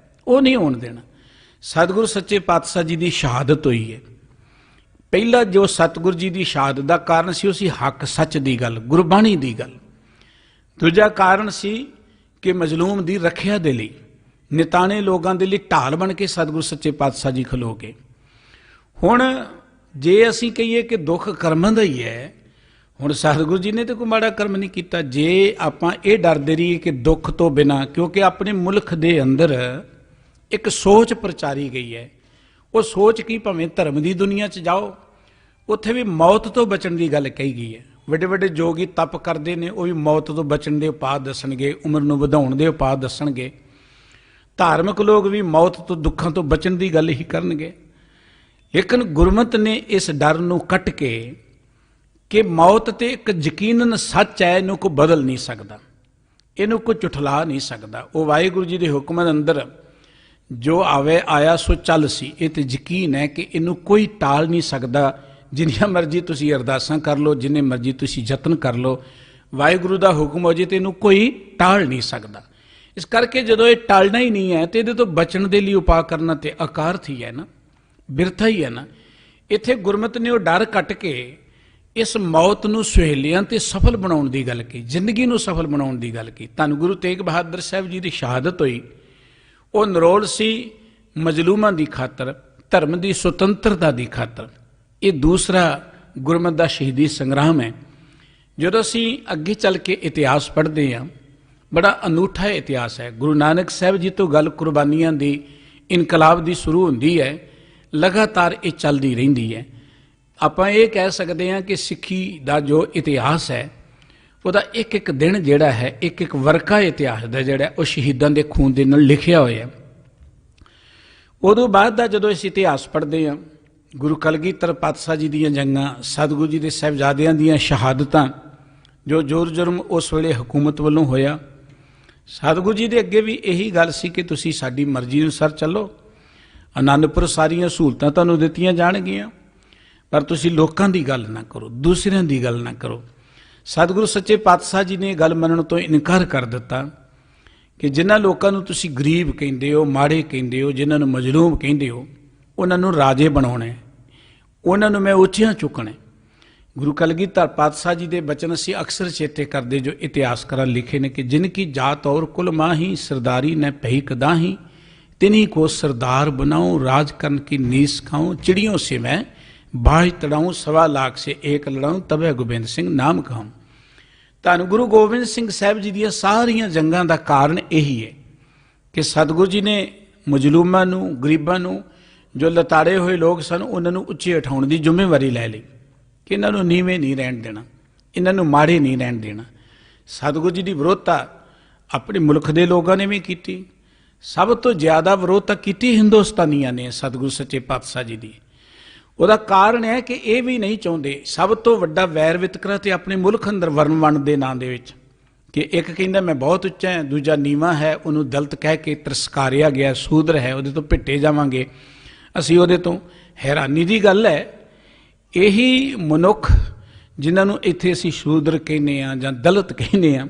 ਉਹ ਨਹੀਂ ਹੋਣ ਦੇਣਾ। ਸਤਿਗੁਰੂ ਸੱਚੇ ਪਾਤਸ਼ਾਹ ਜੀ ਦੀ ਸ਼ਹਾਦਤ ਹੋਈ ਹੈ। ਪਹਿਲਾ ਜੋ ਸਤਿਗੁਰੂ ਜੀ ਦੀ ਸ਼ਹਾਦਤ ਦਾ ਕਾਰਨ ਸੀ ਉਹ ਸੀ ਹੱਕ ਸੱਚ ਦੀ ਗੱਲ, ਗੁਰਬਾਣੀ ਦੀ ਗੱਲ। ਦੂਜਾ ਕਾਰਨ ਸੀ ਕਿ ਮਜ਼ਲੂਮ ਦੀ ਰੱਖਿਆ ਦੇ ਲਈ, ਨਿਤਾਣੇ ਲੋਕਾਂ ਦੇ ਲਈ ਢਾਲ ਬਣ ਕੇ ਸਤਿਗੁਰੂ ਸੱਚੇ ਪਾਤਸ਼ਾਹ ਜੀ ਖਲੋ ਗਏ। ਹੁਣ ਜੇ ਅਸੀਂ ਕਹੀਏ ਕਿ ਦੁੱਖ ਕਰਮਾਂ ਦਾ ਹੀ ਹੈ, ਹੁਣ ਸਤਿਗੁਰੂ ਜੀ ਨੇ ਤਾਂ ਕੋਈ ਮਾੜਾ ਕਰਮ ਨਹੀਂ ਕੀਤਾ। ਜੇ ਆਪਾਂ ਇਹ ਡਰਦੇ ਰਹੀਏ ਕਿ ਦੁੱਖ ਤੋਂ ਬਿਨਾਂ, ਕਿਉਂਕਿ ਆਪਣੇ ਮੁਲਕ ਦੇ ਅੰਦਰ ਇੱਕ ਸੋਚ ਪ੍ਰਚਾਰੀ ਗਈ ਹੈ, ਉਹ ਸੋਚ ਕੀ, ਭਾਵੇਂ ਧਰਮ ਦੀ ਦੁਨੀਆ 'ਚ ਜਾਓ ਉੱਥੇ ਵੀ ਮੌਤ ਤੋਂ ਬਚਣ ਦੀ ਗੱਲ ਕਹੀ ਗਈ ਹੈ। ਵੱਡੇ ਵੱਡੇ ਜੋਗੀ ਤਪ ਕਰਦੇ ਨੇ, ਉਹ ਵੀ ਮੌਤ ਤੋਂ ਬਚਣ ਦੇ ਉਪਾਅ ਦੱਸਣਗੇ, ਉਮਰ ਨੂੰ ਵਧਾਉਣ ਦੇ ਉਪਾਅ ਦੱਸਣਗੇ। ਧਾਰਮਿਕ ਲੋਕ ਵੀ ਮੌਤ ਤੋਂ, ਦੁੱਖਾਂ ਤੋਂ ਬਚਣ ਦੀ ਗੱਲ ਹੀ ਕਰਨਗੇ। ਲੇਕਿਨ ਗੁਰਮਤਿ ਨੇ ਇਸ ਡਰ ਨੂੰ ਕੱਟ ਕੇ ਕਿ ਮੌਤ ਤੇ ਇੱਕ ਯਕੀਨਨ ਸੱਚ ਹੈ, ਇਹਨੂੰ ਕੋਈ ਬਦਲ ਨਹੀਂ ਸਕਦਾ, ਇਹਨੂੰ ਕੋਈ ਝੁਠਲਾ ਨਹੀਂ ਸਕਦਾ। ਉਹ ਵਾਹਿਗੁਰੂ ਜੀ ਦੇ ਹੁਕਮ ਦੇ ਅੰਦਰ ਜੋ ਆਵੇ ਆਇਆ ਸੋ ਚੱਲ ਸੀ, ਇਹ ਤੇ ਯਕੀਨ ਹੈ ਕਿ ਇਹਨੂੰ ਕੋਈ ਟਾਲ ਨਹੀਂ ਸਕਦਾ। ਜਿੰਨੀਆਂ ਮਰਜ਼ੀ ਤੁਸੀਂ ਅਰਦਾਸਾਂ ਕਰ ਲਓ, ਜਿੰਨੇ ਮਰਜ਼ੀ ਤੁਸੀਂ ਯਤਨ ਕਰ ਲਓ, ਵਾਹਿਗੁਰੂ ਦਾ ਹੁਕਮ ਹੋ ਜੇ ਤੇ ਇਹਨੂੰ ਕੋਈ ਟਾਲ ਨਹੀਂ ਸਕਦਾ। ਇਸ ਕਰਕੇ ਜਦੋਂ ਇਹ ਟਾਲਣਾ ਹੀ ਨਹੀਂ ਹੈ ਤੇ ਇਹਦੇ ਤੋਂ ਬਚਣ ਦੇ ਲਈ ਉਪਾਅ ਕਰਨਾ ਤੇ ਅਕਾਰਥ ਹੀ ਹੈ ਨਾ, ਬਿਰਥਾ ਹੀ ਹੈ ਨਾ। ਇੱਥੇ ਗੁਰਮਤਿ ਨੇ ਉਹ ਡਰ ਕੱਟ ਕੇ ਇਸ ਮੌਤ ਨੂੰ ਸੁਹੇਲਿਆਂ ਤੇ ਸਫਲ ਬਣਾਉਣ ਦੀ ਗੱਲ ਕੀ, ਜ਼ਿੰਦਗੀ ਨੂੰ ਸਫਲ ਬਣਾਉਣ ਦੀ ਗੱਲ ਕੀ। ਧੰਨ ਗੁਰੂ ਤੇਗ ਬਹਾਦਰ ਸਾਹਿਬ ਜੀ ਦੀ ਸ਼ਹਾਦਤ ਹੋਈ, ਉਹ ਨਿਰੋਲ ਸੀ ਮਜ਼ਲੂਮਾਂ ਦੀ ਖਾਤਰ, ਧਰਮ ਦੀ ਸੁਤੰਤਰਤਾ ਦੀ ਖਾਤਰ। ਇਹ ਦੂਸਰਾ ਗੁਰਮਤਿ ਦਾ ਸ਼ਹੀਦੀ ਸੰਗਰਾਮ ਹੈ। ਜਦੋਂ ਅਸੀਂ ਅੱਗੇ ਚੱਲ ਕੇ ਇਤਿਹਾਸ ਪੜ੍ਹਦੇ ਹਾਂ, ਬੜਾ ਅਨੂਠਾ ਇਤਿਹਾਸ ਹੈ। ਗੁਰੂ ਨਾਨਕ ਸਾਹਿਬ ਜੀ ਤੋਂ ਗੱਲ ਕੁਰਬਾਨੀਆਂ ਦੀ, ਇਨਕਲਾਬ ਦੀ ਸ਼ੁਰੂ ਹੁੰਦੀ ਹੈ, ਲਗਾਤਾਰ ਇਹ ਚੱਲਦੀ ਰਹਿੰਦੀ ਹੈ। ਆਪਾਂ ਇਹ ਕਹਿ ਸਕਦੇ ਹਾਂ ਕਿ ਸਿੱਖੀ ਦਾ ਜੋ ਇਤਿਹਾਸ ਹੈ, ਉਹਦਾ ਇੱਕ ਇੱਕ ਦਿਨ ਜਿਹੜਾ ਹੈ, ਇੱਕ ਇੱਕ ਵਰਕਾ ਇਤਿਹਾਸ ਦਾ ਜਿਹੜਾ ਉਹ ਸ਼ਹੀਦਾਂ ਦੇ ਖੂਨ ਦੇ ਨਾਲ ਲਿਖਿਆ ਹੋਇਆ। ਉਦੋਂ ਬਾਅਦ ਦਾ ਜਦੋਂ ਇਸ ਇਤਿਹਾਸ ਪੜ੍ਹਦੇ ਹਾਂ, ਗੁਰੂ ਕਲਗੀਧਰ ਪਾਤਸ਼ਾਹ ਜੀ ਦੀਆਂ ਜੰਗਾਂ, ਸਤਿਗੁਰੂ ਜੀ ਦੇ ਸਾਹਿਬਜ਼ਾਦਿਆਂ ਦੀਆਂ ਸ਼ਹਾਦਤਾਂ, ਜੋ ਜ਼ੋਰ ਜੁਰਮ ਉਸ ਵੇਲੇ ਹਕੂਮਤ ਵੱਲੋਂ ਹੋਇਆ। ਸਤਿਗੁਰੂ ਜੀ ਦੇ ਅੱਗੇ ਵੀ ਇਹੀ ਗੱਲ ਸੀ ਕਿ ਤੁਸੀਂ ਸਾਡੀ ਮਰਜ਼ੀ ਅਨੁਸਾਰ ਚੱਲੋ, ਆਨੰਦਪੁਰ ਸਾਰੀਆਂ ਸਹੂਲਤਾਂ ਤੁਹਾਨੂੰ ਦਿੱਤੀਆਂ ਜਾਣਗੀਆਂ, ਪਰ ਤੁਸੀਂ ਲੋਕਾਂ ਦੀ ਗੱਲ ਨਾ ਕਰੋ, ਦੂਸਰਿਆਂ ਦੀ ਗੱਲ ਨਾ ਕਰੋ। ਸਤਿਗੁਰੂ ਸੱਚੇ ਪਾਤਸ਼ਾਹ ਜੀ ਨੇ ਇਹ ਗੱਲ ਮੰਨਣ ਤੋਂ ਇਨਕਾਰ ਕਰ ਦਿੱਤਾ ਕਿ ਜਿਨ੍ਹਾਂ ਲੋਕਾਂ ਨੂੰ ਤੁਸੀਂ ਗਰੀਬ ਕਹਿੰਦੇ ਹੋ, ਮਾੜੇ ਕਹਿੰਦੇ ਹੋ, ਜਿਨ੍ਹਾਂ ਨੂੰ ਮਜ਼ਲੂਮ ਕਹਿੰਦੇ ਹੋ, ਉਹਨਾਂ ਨੂੰ ਰਾਜੇ ਬਣਾਉਣਾ ਹੈ, ਉਹਨਾਂ ਨੂੰ ਮੈਂ ਉੱਚੀਆਂ ਚੁੱਕਣਾ। ਗੁਰੂ ਕਲਗੀਧਰ ਪਾਤਸ਼ਾਹ ਜੀ ਦੇ ਬਚਨ ਅਸੀਂ ਅਕਸਰ ਚੇਤੇ ਕਰਦੇ, ਜੋ ਇਤਿਹਾਸਕਾਰਾਂ ਲਿਖੇ ਨੇ ਕਿ ਜਿਨ ਕੀ ਜਾਤ ਔਰ ਕੁਲ ਮਾਹੀ, ਸਰਦਾਰੀ ਨ ਪਹੀ ਕਦਾਹੀ, तिन्हीं को सरदार बनाऊं, राज करन की नीस खाऊं, चिड़ियों से मैं बाज तड़ाऊं, 1.25 लाख से एक लड़ाऊं, तबे गोबिंद सिंह नाम कहूं। धन गुरु गोबिंद सिंह साहब जी दी सारियां जंगां दा कारण यही है कि सतगुरु जी ने मजलूमां नूं, गरीबां नूं, जो लताड़े हुए लोग सन, उन्हां नूं उत्चे उठाउण दी जिम्मेवारी लै लई कि इन्हां नूं नीवें नहीं रहण देना, इन्हां नूं माड़े नहीं रहण देना। सतगुरु जी की विरोधता अपने मुल्क के लोगों ने भी की। सब तो ज़्यादा विरोधता की हिंदुस्तानियों ने सतगुरु सच्चे पातशाह जी की। ਉਹਦਾ ਕਾਰਨ ਹੈ ਕਿ ਇਹ ਵੀ ਨਹੀਂ ਚਾਹੁੰਦੇ, ਸਭ ਤੋਂ ਵੱਡਾ ਵੈਰ ਵਿਤਕਰਾ ਤੇ ਆਪਣੇ ਮੁਲਕ ਅੰਦਰ ਵਰਨ ਵੰਡ ਦੇ ਨਾਂ ਦੇ ਵਿੱਚ, ਕਿ ਇੱਕ ਕਹਿੰਦਾ ਮੈਂ ਬਹੁਤ ਉੱਚਾ ਹੈ, ਦੂਜਾ ਨੀਵਾਂ ਹੈ, ਉਹਨੂੰ ਦਲਿਤ ਕਹਿ ਕੇ ਤਿਰਸਕਾਰਿਆ ਗਿਆ, ਸ਼ੂਦਰ ਹੈ, ਉਹਦੇ ਤੋਂ ਭਿੱਟੇ ਜਾਵਾਂਗੇ ਅਸੀਂ ਉਹਦੇ ਤੋਂ। ਹੈਰਾਨੀ ਦੀ ਗੱਲ ਹੈ, ਇਹੀ ਮਨੁੱਖ ਜਿਨ੍ਹਾਂ ਨੂੰ ਇੱਥੇ ਅਸੀਂ ਸ਼ੂਦਰ ਕਹਿੰਦੇ ਹਾਂ ਜਾਂ ਦਲਿਤ ਕਹਿੰਦੇ ਹਾਂ,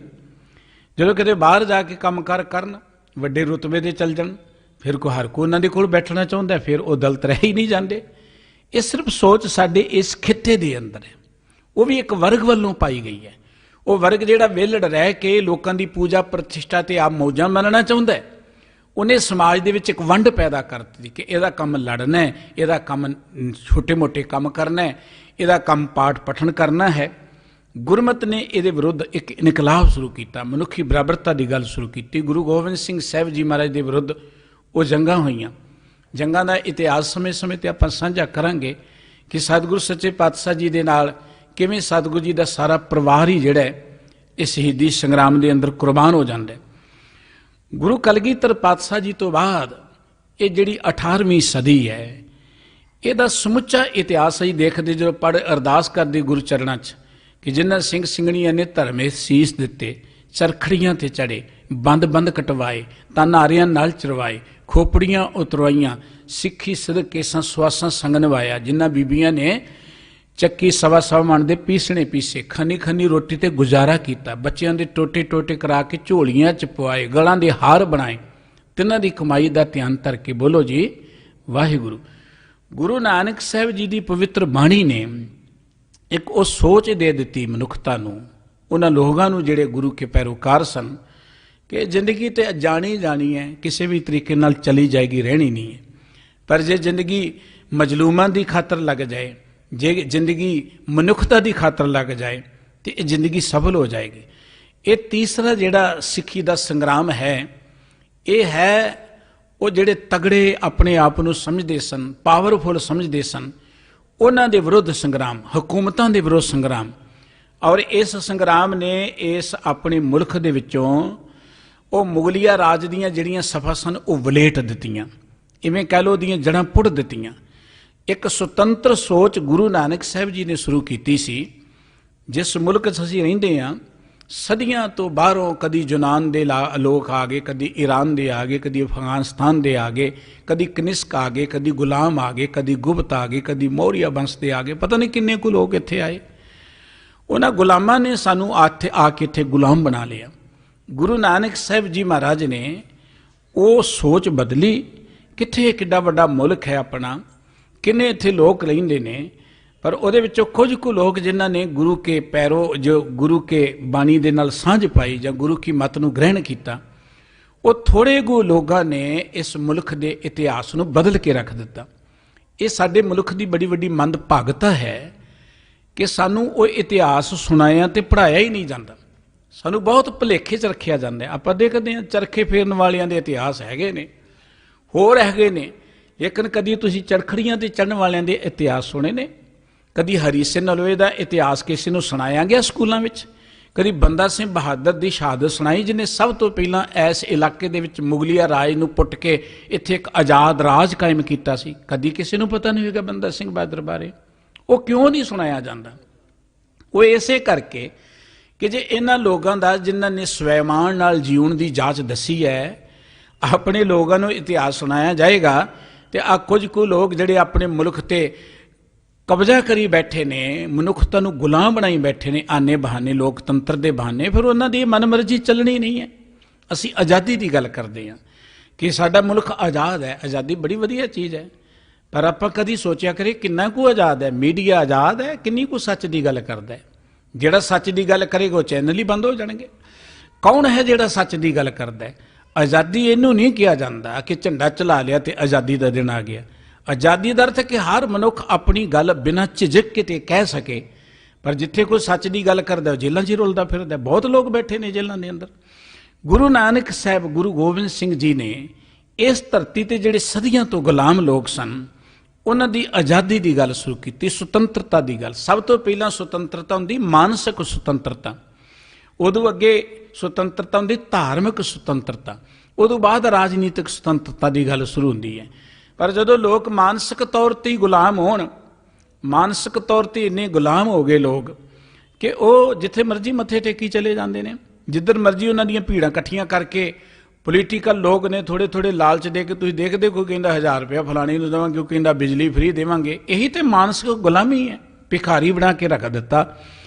ਜਦੋਂ ਕਿਤੇ ਬਾਹਰ ਜਾ ਕੇ ਕੰਮਕਾਰ ਕਰਨ, ਵੱਡੇ ਰੁਤਬੇ ਦੇ ਚੱਲ ਜਾਣ, ਫਿਰ ਕੋਈ ਹਰ ਕੋਈ ਉਹਨਾਂ ਦੇ ਕੋਲ ਬੈਠਣਾ ਚਾਹੁੰਦਾ, ਫਿਰ ਉਹ ਦਲਿਤ ਰਹਿ ਹੀ ਨਹੀਂ ਜਾਂਦੇ। ਇਹ ਸਿਰਫ ਸੋਚ ਸਾਡੇ ਇਸ ਖਿੱਤੇ ਦੇ ਅੰਦਰ ਹੈ, ਉਹ ਵੀ ਇੱਕ ਵਰਗ ਵੱਲੋਂ ਪਾਈ ਗਈ ਹੈ। ਉਹ ਵਰਗ ਜਿਹੜਾ ਵਿਹਲੜ ਰਹਿ ਕੇ ਲੋਕਾਂ ਦੀ ਪੂਜਾ ਪ੍ਰਤਿਸ਼ਠਾ ਤੇ ਆਪ ਮੌਜਾਂ ਮੰਨਣਾ ਚਾਹੁੰਦਾ ਹੈ, ਉਹਨੇ ਸਮਾਜ ਦੇ ਵਿੱਚ ਇੱਕ ਵੰਡ ਪੈਦਾ ਕਰ ਦਿੱਤੀ ਕਿ ਇਹਦਾ ਕੰਮ ਲੜਨਾ ਹੈ, ਇਹਦਾ ਕੰਮ ਛੋਟੇ-ਮੋਟੇ ਕੰਮ ਕਰਨਾ ਹੈ, ਇਹਦਾ ਕੰਮ ਪਾਠ ਪਠਨ ਕਰਨਾ ਹੈ। ਗੁਰਮਤਿ ਨੇ ਇਹਦੇ ਵਿਰੁੱਧ ਇੱਕ ਇਨਕਲਾਬ ਸ਼ੁਰੂ ਕੀਤਾ, ਮਨੁੱਖੀ ਬਰਾਬਰਤਾ ਦੀ ਗੱਲ ਸ਼ੁਰੂ ਕੀਤੀ। ਗੁਰੂ ਗੋਬਿੰਦ ਸਿੰਘ ਸਾਹਿਬ ਜੀ ਮਹਾਰਾਜ ਦੇ ਵਿਰੁੱਧ ਉਹ ਜੰਗਾਂ ਹੋਈਆਂ। ਜੰਗਾਂ ਦਾ ਇਤਿਹਾਸ ਸਮੇਂ-ਸਮੇਂ 'ਤੇ ਆਪਾਂ ਸਾਂਝਾ ਕਰਾਂਗੇ ਕਿ ਸਤਿਗੁਰੂ ਸੱਚੇ ਪਾਤਸ਼ਾਹ ਜੀ ਦੇ ਨਾਲ ਕਿਵੇਂ ਸਤਿਗੁਰੂ ਜੀ ਦਾ ਸਾਰਾ ਪਰਿਵਾਰ ਹੀ ਜਿਹੜਾ ਇਹ ਸ਼ਹੀਦੀ ਸੰਗਰਾਮ ਦੇ ਅੰਦਰ ਕੁਰਬਾਨ ਹੋ ਜਾਂਦਾ। ਗੁਰੂ ਕਲਗੀਧਰ ਪਾਤਸ਼ਾਹ ਜੀ ਤੋਂ ਬਾਅਦ ਇਹ ਜਿਹੜੀ 18ਵੀਂ ਸਦੀ ਹੈ, ਇਹਦਾ ਸਮੁੱਚਾ ਇਤਿਹਾਸ ਅਸੀਂ ਦੇਖਦੇ ਜਦੋਂ ਪੜ੍ਹ ਅਰਦਾਸ ਕਰਦੇ ਗੁਰੂ ਚਰਨਾਂ 'ਚ ਕਿ ਜਿਨ੍ਹਾਂ ਸਿੰਘ ਸਿੰਘਣੀਆਂ ਨੇ ਧਰਮੇ ਸੀਸ ਦਿੱਤੇ, ਚਰਖੜੀਆਂ ਤੇ ਚੜੇ, ਬੰਦ ਕਟਵਾਏ, ਤਾਨਾਰਿਆਂ ਨਾਲ ਚਰਵਾਏ, ਖੋਪੜੀਆਂ ਉਤਰਵਾਈਆਂ, ਸਿੱਖੀ ਸਿਦਕ ਕੇਸਾਂ ਸੁਆਸਾਂ ਸੰਗ ਨਿਭਾਇਆ। ਜਿਨ੍ਹਾਂ ਬੀਬੀਆਂ ਨੇ ਚੱਕੀ ਸਵਾ ਮਣ ਦੇ ਪੀਸਣੇ ਪੀਸੇ, ਖਨੀ ਰੋਟੀ ਤੇ ਗੁਜ਼ਾਰਾ ਕੀਤਾ, ਬੱਚਿਆਂ ਦੇ ਟੋਟੇ ਕਰਾ ਕੇ ਝੋਲੀਆਂ 'ਚ ਪਵਾਏ, ਗਲਾਂ ਦੇ ਹਾਰ ਬਣਾਏ, ਤਿੰਨਾਂ ਦੀ ਕਮਾਈ ਦਾ ਧਿਆਨ ਧਰ ਕੇ ਬੋਲੋ ਜੀ ਵਾਹਿਗੁਰੂ। ਗੁਰੂ ਨਾਨਕ ਸਾਹਿਬ ਜੀ ਦੀ ਪਵਿੱਤਰ ਬਾਣੀ ਨੇ ਇੱਕ ਉਹ ਸੋਚ ਦੇ ਦਿੱਤੀ ਮਨੁੱਖਤਾ ਨੂੰ, ਉਹਨਾਂ ਲੋਕਾਂ ਨੂੰ ਜਿਹੜੇ ਗੁਰੂ ਕੇ ਪੈਰੋਕਾਰ ਸਨ, ਕਿ ਜ਼ਿੰਦਗੀ ਤੇ ਜਾਣੀ ਹੈ, ਕਿਸੇ ਵੀ ਤਰੀਕੇ ਨਾਲ ਚਲੀ ਜਾਏਗੀ, ਰਹਿਣੀ ਨਹੀਂ ਹੈ। ਪਰ ਜੇ ਜ਼ਿੰਦਗੀ ਮਜਲੂਮਾਂ ਦੀ ਖਾਤਰ ਲੱਗ ਜਾਏ, ਜੇ ਜ਼ਿੰਦਗੀ ਮਨੁੱਖਤਾ ਦੀ ਖਾਤਰ ਲੱਗ ਜਾਏ ਤੇ ਇਹ ਜ਼ਿੰਦਗੀ ਸਫਲ ਹੋ ਜਾਏਗੀ। ਇਹ ਤੀਸਰਾ ਜਿਹੜਾ ਸਿੱਖੀ ਦਾ ਸੰਗਰਾਮ ਹੈ, ਇਹ ਹੈ ਉਹ ਜਿਹੜੇ ਤਗੜੇ ਆਪਣੇ ਆਪ ਨੂੰ ਸਮਝਦੇ ਸਨ, ਪਾਵਰਫੁਲ ਸਮਝਦੇ ਸਨ, ਉਹਨਾਂ ਦੇ ਵਿਰੁੱਧ ਸੰਗਰਾਮ, ਹਕੂਮਤਾਂ ਦੇ ਵਿਰੁੱਧ ਸੰਗਰਾਮ। ਔਰ ਇਸ ਸੰਗਰਾਮ ਨੇ ਇਸ ਆਪਣੇ ਮੁਲਕ ਦੇ ਵਿੱਚੋਂ ਉਹ ਮੁਗਲਿਆ ਰਾਜ ਦੀਆਂ ਜਿਹੜੀਆਂ ਸਫਾ ਸਨ ਉਹ ਵਲੇਟ ਦਿੱਤੀਆਂ, ਇਵੇਂ ਕਹਿ ਲਓ ਦੀਆਂ ਜੜ੍ਹਾਂ ਪੁੱਟ ਦਿੱਤੀਆਂ। ਇੱਕ ਸੁਤੰਤਰ ਸੋਚ ਗੁਰੂ ਨਾਨਕ ਸਾਹਿਬ ਜੀ ਨੇ ਸ਼ੁਰੂ ਕੀਤੀ ਸੀ। ਜਿਸ ਮੁਲਕ 'ਚ ਅਸੀਂ ਰਹਿੰਦੇ ਹਾਂ, ਸਦੀਆਂ ਤੋਂ ਬਾਹਰੋਂ ਕਦੀ ਯੂਨਾਨ ਦੇ ਲੋਕ ਆ ਗਏ, ਕਦੀ ਈਰਾਨ ਦੇ ਆ ਗਏ, ਕਦੀ ਅਫਗਾਨਿਸਤਾਨ ਦੇ ਆ ਗਏ, ਕਦੀ ਕਨਿਸ਼ਕ ਆ ਗਏ, ਕਦੀ ਗੁਲਾਮ ਆ ਗਏ, ਕਦੀ ਗੁਪਤ ਆ ਗਏ, ਕਦੀ ਮੌਰੀਆ ਵੰਸ਼ ਦੇ ਆ ਗਏ, ਪਤਾ ਨਹੀਂ ਕਿੰਨੇ ਕੁ ਲੋਕ ਇੱਥੇ ਆਏ। ਉਹਨਾਂ ਗੁਲਾਮਾਂ ਨੇ ਸਾਨੂੰ ਆ ਕੇ ਇੱਥੇ ਗੁਲਾਮ ਬਣਾ ਲਿਆ। ਗੁਰੂ ਨਾਨਕ ਸਾਹਿਬ ਜੀ ਮਹਾਰਾਜ ਨੇ ਉਹ ਸੋਚ ਬਦਲੀ। ਕਿੱਥੇ ਕਿੱਡਾ ਵੱਡਾ ਮੁਲਕ ਹੈ ਆਪਣਾ, ਕਿੰਨੇ ਇੱਥੇ ਲੋਕ ਰਹਿੰਦੇ ਨੇ, ਪਰ ਉਹਦੇ ਵਿੱਚੋਂ ਕੁਝ ਕੁ ਲੋਕ ਜਿਨ੍ਹਾਂ ਨੇ ਗੁਰੂ ਕੇ ਜੋ ਗੁਰੂ ਕੇ ਬਾਣੀ ਦੇ ਨਾਲ ਸਾਂਝ ਪਾਈ ਜਾਂ ਗੁਰੂ ਕੀ ਮੱਤ ਨੂੰ ਗ੍ਰਹਿਣ ਕੀਤਾ, ਉਹ ਥੋੜ੍ਹੇ ਕੁ ਲੋਕਾਂ ਨੇ ਇਸ ਮੁਲਕ ਦੇ ਇਤਿਹਾਸ ਨੂੰ ਬਦਲ ਕੇ ਰੱਖ ਦਿੱਤਾ। ਇਹ ਸਾਡੇ ਮੁਲਕ ਦੀ ਬੜੀ ਵੱਡੀ ਮੰਦਭਾਗਤਾ ਹੈ ਕਿ ਸਾਨੂੰ ਉਹ ਇਤਿਹਾਸ ਸੁਣਾਇਆ ਤੇ ਪੜ੍ਹਾਇਆ ਹੀ ਨਹੀਂ ਜਾਂਦਾ। ਸਾਨੂੰ ਬਹੁਤ ਭੁਲੇਖੇ 'ਚ ਰੱਖਿਆ ਜਾਂਦਾ। ਆਪਾਂ ਦੇਖਦੇ ਹਾਂ ਚਰਖੇ ਫੇਰਨ ਵਾਲਿਆਂ ਦੇ ਇਤਿਹਾਸ ਹੈਗੇ ਨੇ, ਹੋਰ ਹੈਗੇ ਨੇ, ਲੇਕਿਨ ਕਦੀ ਤੁਸੀਂ ਚਰਖੜੀਆਂ ਤੇ ਚੜ੍ਹਨ ਵਾਲਿਆਂ ਦੇ ਇਤਿਹਾਸ ਸੁਣੇ ਨੇ? ਕਦੀ ਹਰੀ ਸਿੰਘ ਨਲੂਏ ਦਾ ਇਤਿਹਾਸ ਕਿਸੇ ਨੂੰ ਸੁਣਾਇਆ ਗਿਆ ਸਕੂਲਾਂ ਵਿੱਚ? ਕਦੀ ਬੰਦਾ ਸਿੰਘ ਬਹਾਦਰ ਦੀ ਸ਼ਹਾਦਤ ਸੁਣਾਈ, ਜਿਹਨੇ ਸਭ ਤੋਂ ਪਹਿਲਾਂ ਇਸ ਇਲਾਕੇ ਦੇ ਵਿੱਚ ਮੁਗਲਿਆ ਰਾਜ ਨੂੰ ਪੁੱਟ ਕੇ ਇੱਥੇ ਇੱਕ ਆਜ਼ਾਦ ਰਾਜ ਕਾਇਮ ਕੀਤਾ ਸੀ? ਕਦੀ ਕਿਸੇ ਨੂੰ ਪਤਾ ਨਹੀਂ ਹੋਏਗਾ ਬੰਦਾ ਸਿੰਘ ਬਹਾਦਰ ਬਾਰੇ। ਉਹ ਕਿਉਂ ਨਹੀਂ ਸੁਣਾਇਆ ਜਾਂਦਾ? ਉਹ ਇਸੇ ਕਰਕੇ ਕਿ ਜੇ ਇਹਨਾਂ ਲੋਕਾਂ ਦਾ ਜਿਨ੍ਹਾਂ ਨੇ ਸਵੈਮਾਨ ਨਾਲ ਜੀਉਣ ਦੀ ਜਾਂਚ ਦੱਸੀ ਹੈ, ਆਪਣੇ ਲੋਕਾਂ ਨੂੰ ਇਤਿਹਾਸ ਸੁਣਾਇਆ ਜਾਏਗਾ ਤੇ ਆ ਕੁਝ ਕੁ ਲੋਕ ਜਿਹੜੇ ਆਪਣੇ ਮੁਲਕ ਤੇ ਕਬਜ਼ਾ ਕਰੀ ਬੈਠੇ ਨੇ, ਮਨੁੱਖਤਾ ਨੂੰ ਗੁਲਾਮ ਬਣਾਈ ਬੈਠੇ ਨੇ ਆਨੇ ਬਹਾਨੇ, ਲੋਕਤੰਤਰ ਦੇ ਬਹਾਨੇ, ਫਿਰ ਉਹਨਾਂ ਦੀ ਮਨਮਰਜ਼ੀ ਚੱਲਣੀ ਨਹੀਂ ਹੈ। ਅਸੀਂ ਆਜ਼ਾਦੀ ਦੀ ਗੱਲ ਕਰਦੇ ਹਾਂ ਕਿ ਸਾਡਾ ਮੁਲਕ ਆਜ਼ਾਦ ਹੈ। ਆਜ਼ਾਦੀ ਬੜੀ ਵਧੀਆ ਚੀਜ਼ ਹੈ, ਪਰ ਆਪਾਂ ਕਦੀ ਸੋਚਿਆ ਕਰੇ ਕਿੰਨਾ ਕੁ ਆਜ਼ਾਦ ਹੈ? ਮੀਡੀਆ ਆਜ਼ਾਦ ਹੈ? ਕਿੰਨੀ ਕੁ ਸੱਚ ਦੀ ਗੱਲ ਕਰਦਾ ਹੈ? ਜਿਹੜਾ ਸੱਚ ਦੀ ਗੱਲ ਕਰੇਗਾ ਉਹ ਚੈਨਲ ਹੀ ਬੰਦ ਹੋ ਜਾਣਗੇ। ਕੌਣ ਹੈ ਜਿਹੜਾ ਸੱਚ ਦੀ ਗੱਲ ਕਰਦਾ ਹੈ? ਆਜ਼ਾਦੀ ਇਹਨੂੰ ਨਹੀਂ ਕਿਹਾ ਜਾਂਦਾ ਕਿ ਝੰਡਾ ਚਲਾ ਲਿਆ ਤੇ ਆਜ਼ਾਦੀ ਦਾ ਦਿਨ ਆ ਗਿਆ। ਆਜ਼ਾਦੀ ਦਾ ਅਰਥ ਹੈ ਕਿ ਹਰ ਮਨੁੱਖ ਆਪਣੀ ਗੱਲ ਬਿਨਾਂ ਝਿਜਕ ਕੇ ਤੇ ਕਹਿ ਸਕੇ, ਪਰ ਜਿੱਥੇ ਕੋਈ ਸੱਚ ਦੀ ਗੱਲ ਕਰਦਾ ਉਹ ਜੇਲ੍ਹਾਂ 'ਚ ਹੀ ਰੁਲਦਾ ਫਿਰਦਾ। ਬਹੁਤ ਲੋਕ ਬੈਠੇ ਨੇ ਜੇਲ੍ਹਾਂ ਦੇ ਅੰਦਰ। ਗੁਰੂ ਨਾਨਕ ਸਾਹਿਬ, ਗੁਰੂ ਗੋਬਿੰਦ ਸਿੰਘ ਜੀ ਨੇ ਇਸ ਧਰਤੀ ਤੇ ਜਿਹੜੇ ਸਦੀਆਂ ਤੋਂ ਗੁਲਾਮ ਲੋਕ ਸਨ, ਉਹਨਾਂ ਦੀ ਆਜ਼ਾਦੀ ਦੀ ਗੱਲ ਸ਼ੁਰੂ ਕੀਤੀ, ਸੁਤੰਤਰਤਾ ਦੀ ਗੱਲ। ਸਭ ਤੋਂ ਪਹਿਲਾਂ ਸੁਤੰਤਰਤਾ ਹੁੰਦੀ ਮਾਨਸਿਕ ਸੁਤੰਤਰਤਾ, ਉਦੋਂ ਅੱਗੇ ਸੁਤੰਤਰਤਾ ਹੁੰਦੀ ਧਾਰਮਿਕ ਸੁਤੰਤਰਤਾ, ਉਦੋਂ ਬਾਅਦ ਰਾਜਨੀਤਿਕ ਸੁਤੰਤਰਤਾ ਦੀ ਗੱਲ ਸ਼ੁਰੂ ਹੁੰਦੀ ਹੈ। ਪਰ ਜਦੋਂ ਲੋਕ ਮਾਨਸਿਕ ਤੌਰ 'ਤੇ ਹੀ ਗੁਲਾਮ ਹੋਣ, ਮਾਨਸਿਕ ਤੌਰ 'ਤੇ ਇੰਨੇ ਗੁਲਾਮ ਹੋ ਗਏ ਲੋਕ ਕਿ ਉਹ ਜਿੱਥੇ ਮਰਜ਼ੀ ਮੱਥੇ ਟੇਕੀ ਚਲੇ ਜਾਂਦੇ ਨੇ, ਜਿੱਧਰ ਮਰਜ਼ੀ ਉਹਨਾਂ ਦੀਆਂ ਭੀੜਾਂ ਇਕੱਠੀਆਂ ਕਰਕੇ। ਪੋਲੀਟੀਕਲ ਲੋਕ ਨੇ ਥੋੜ੍ਹੇ ਥੋੜ੍ਹੇ ਲਾਲਚ ਦੇ ਕੇ, ਤੁਸੀਂ ਦੇਖਦੇ ਕੋਈ ਕਹਿੰਦਾ 1000 ਰੁਪਇਆ ਫਲਾਣੇ ਨੂੰ ਦੇਵਾਂਗੇ, ਕੋਈ ਕਹਿੰਦਾ ਬਿਜਲੀ ਫਰੀ ਦੇਵਾਂਗੇ। ਇਹੀ ਤਾਂ ਮਾਨਸਿਕ ਗੁਲਾਮੀ ਹੈ, ਭਿਖਾਰੀ ਬਣਾ ਕੇ ਰੱਖ ਦਿੱਤਾ।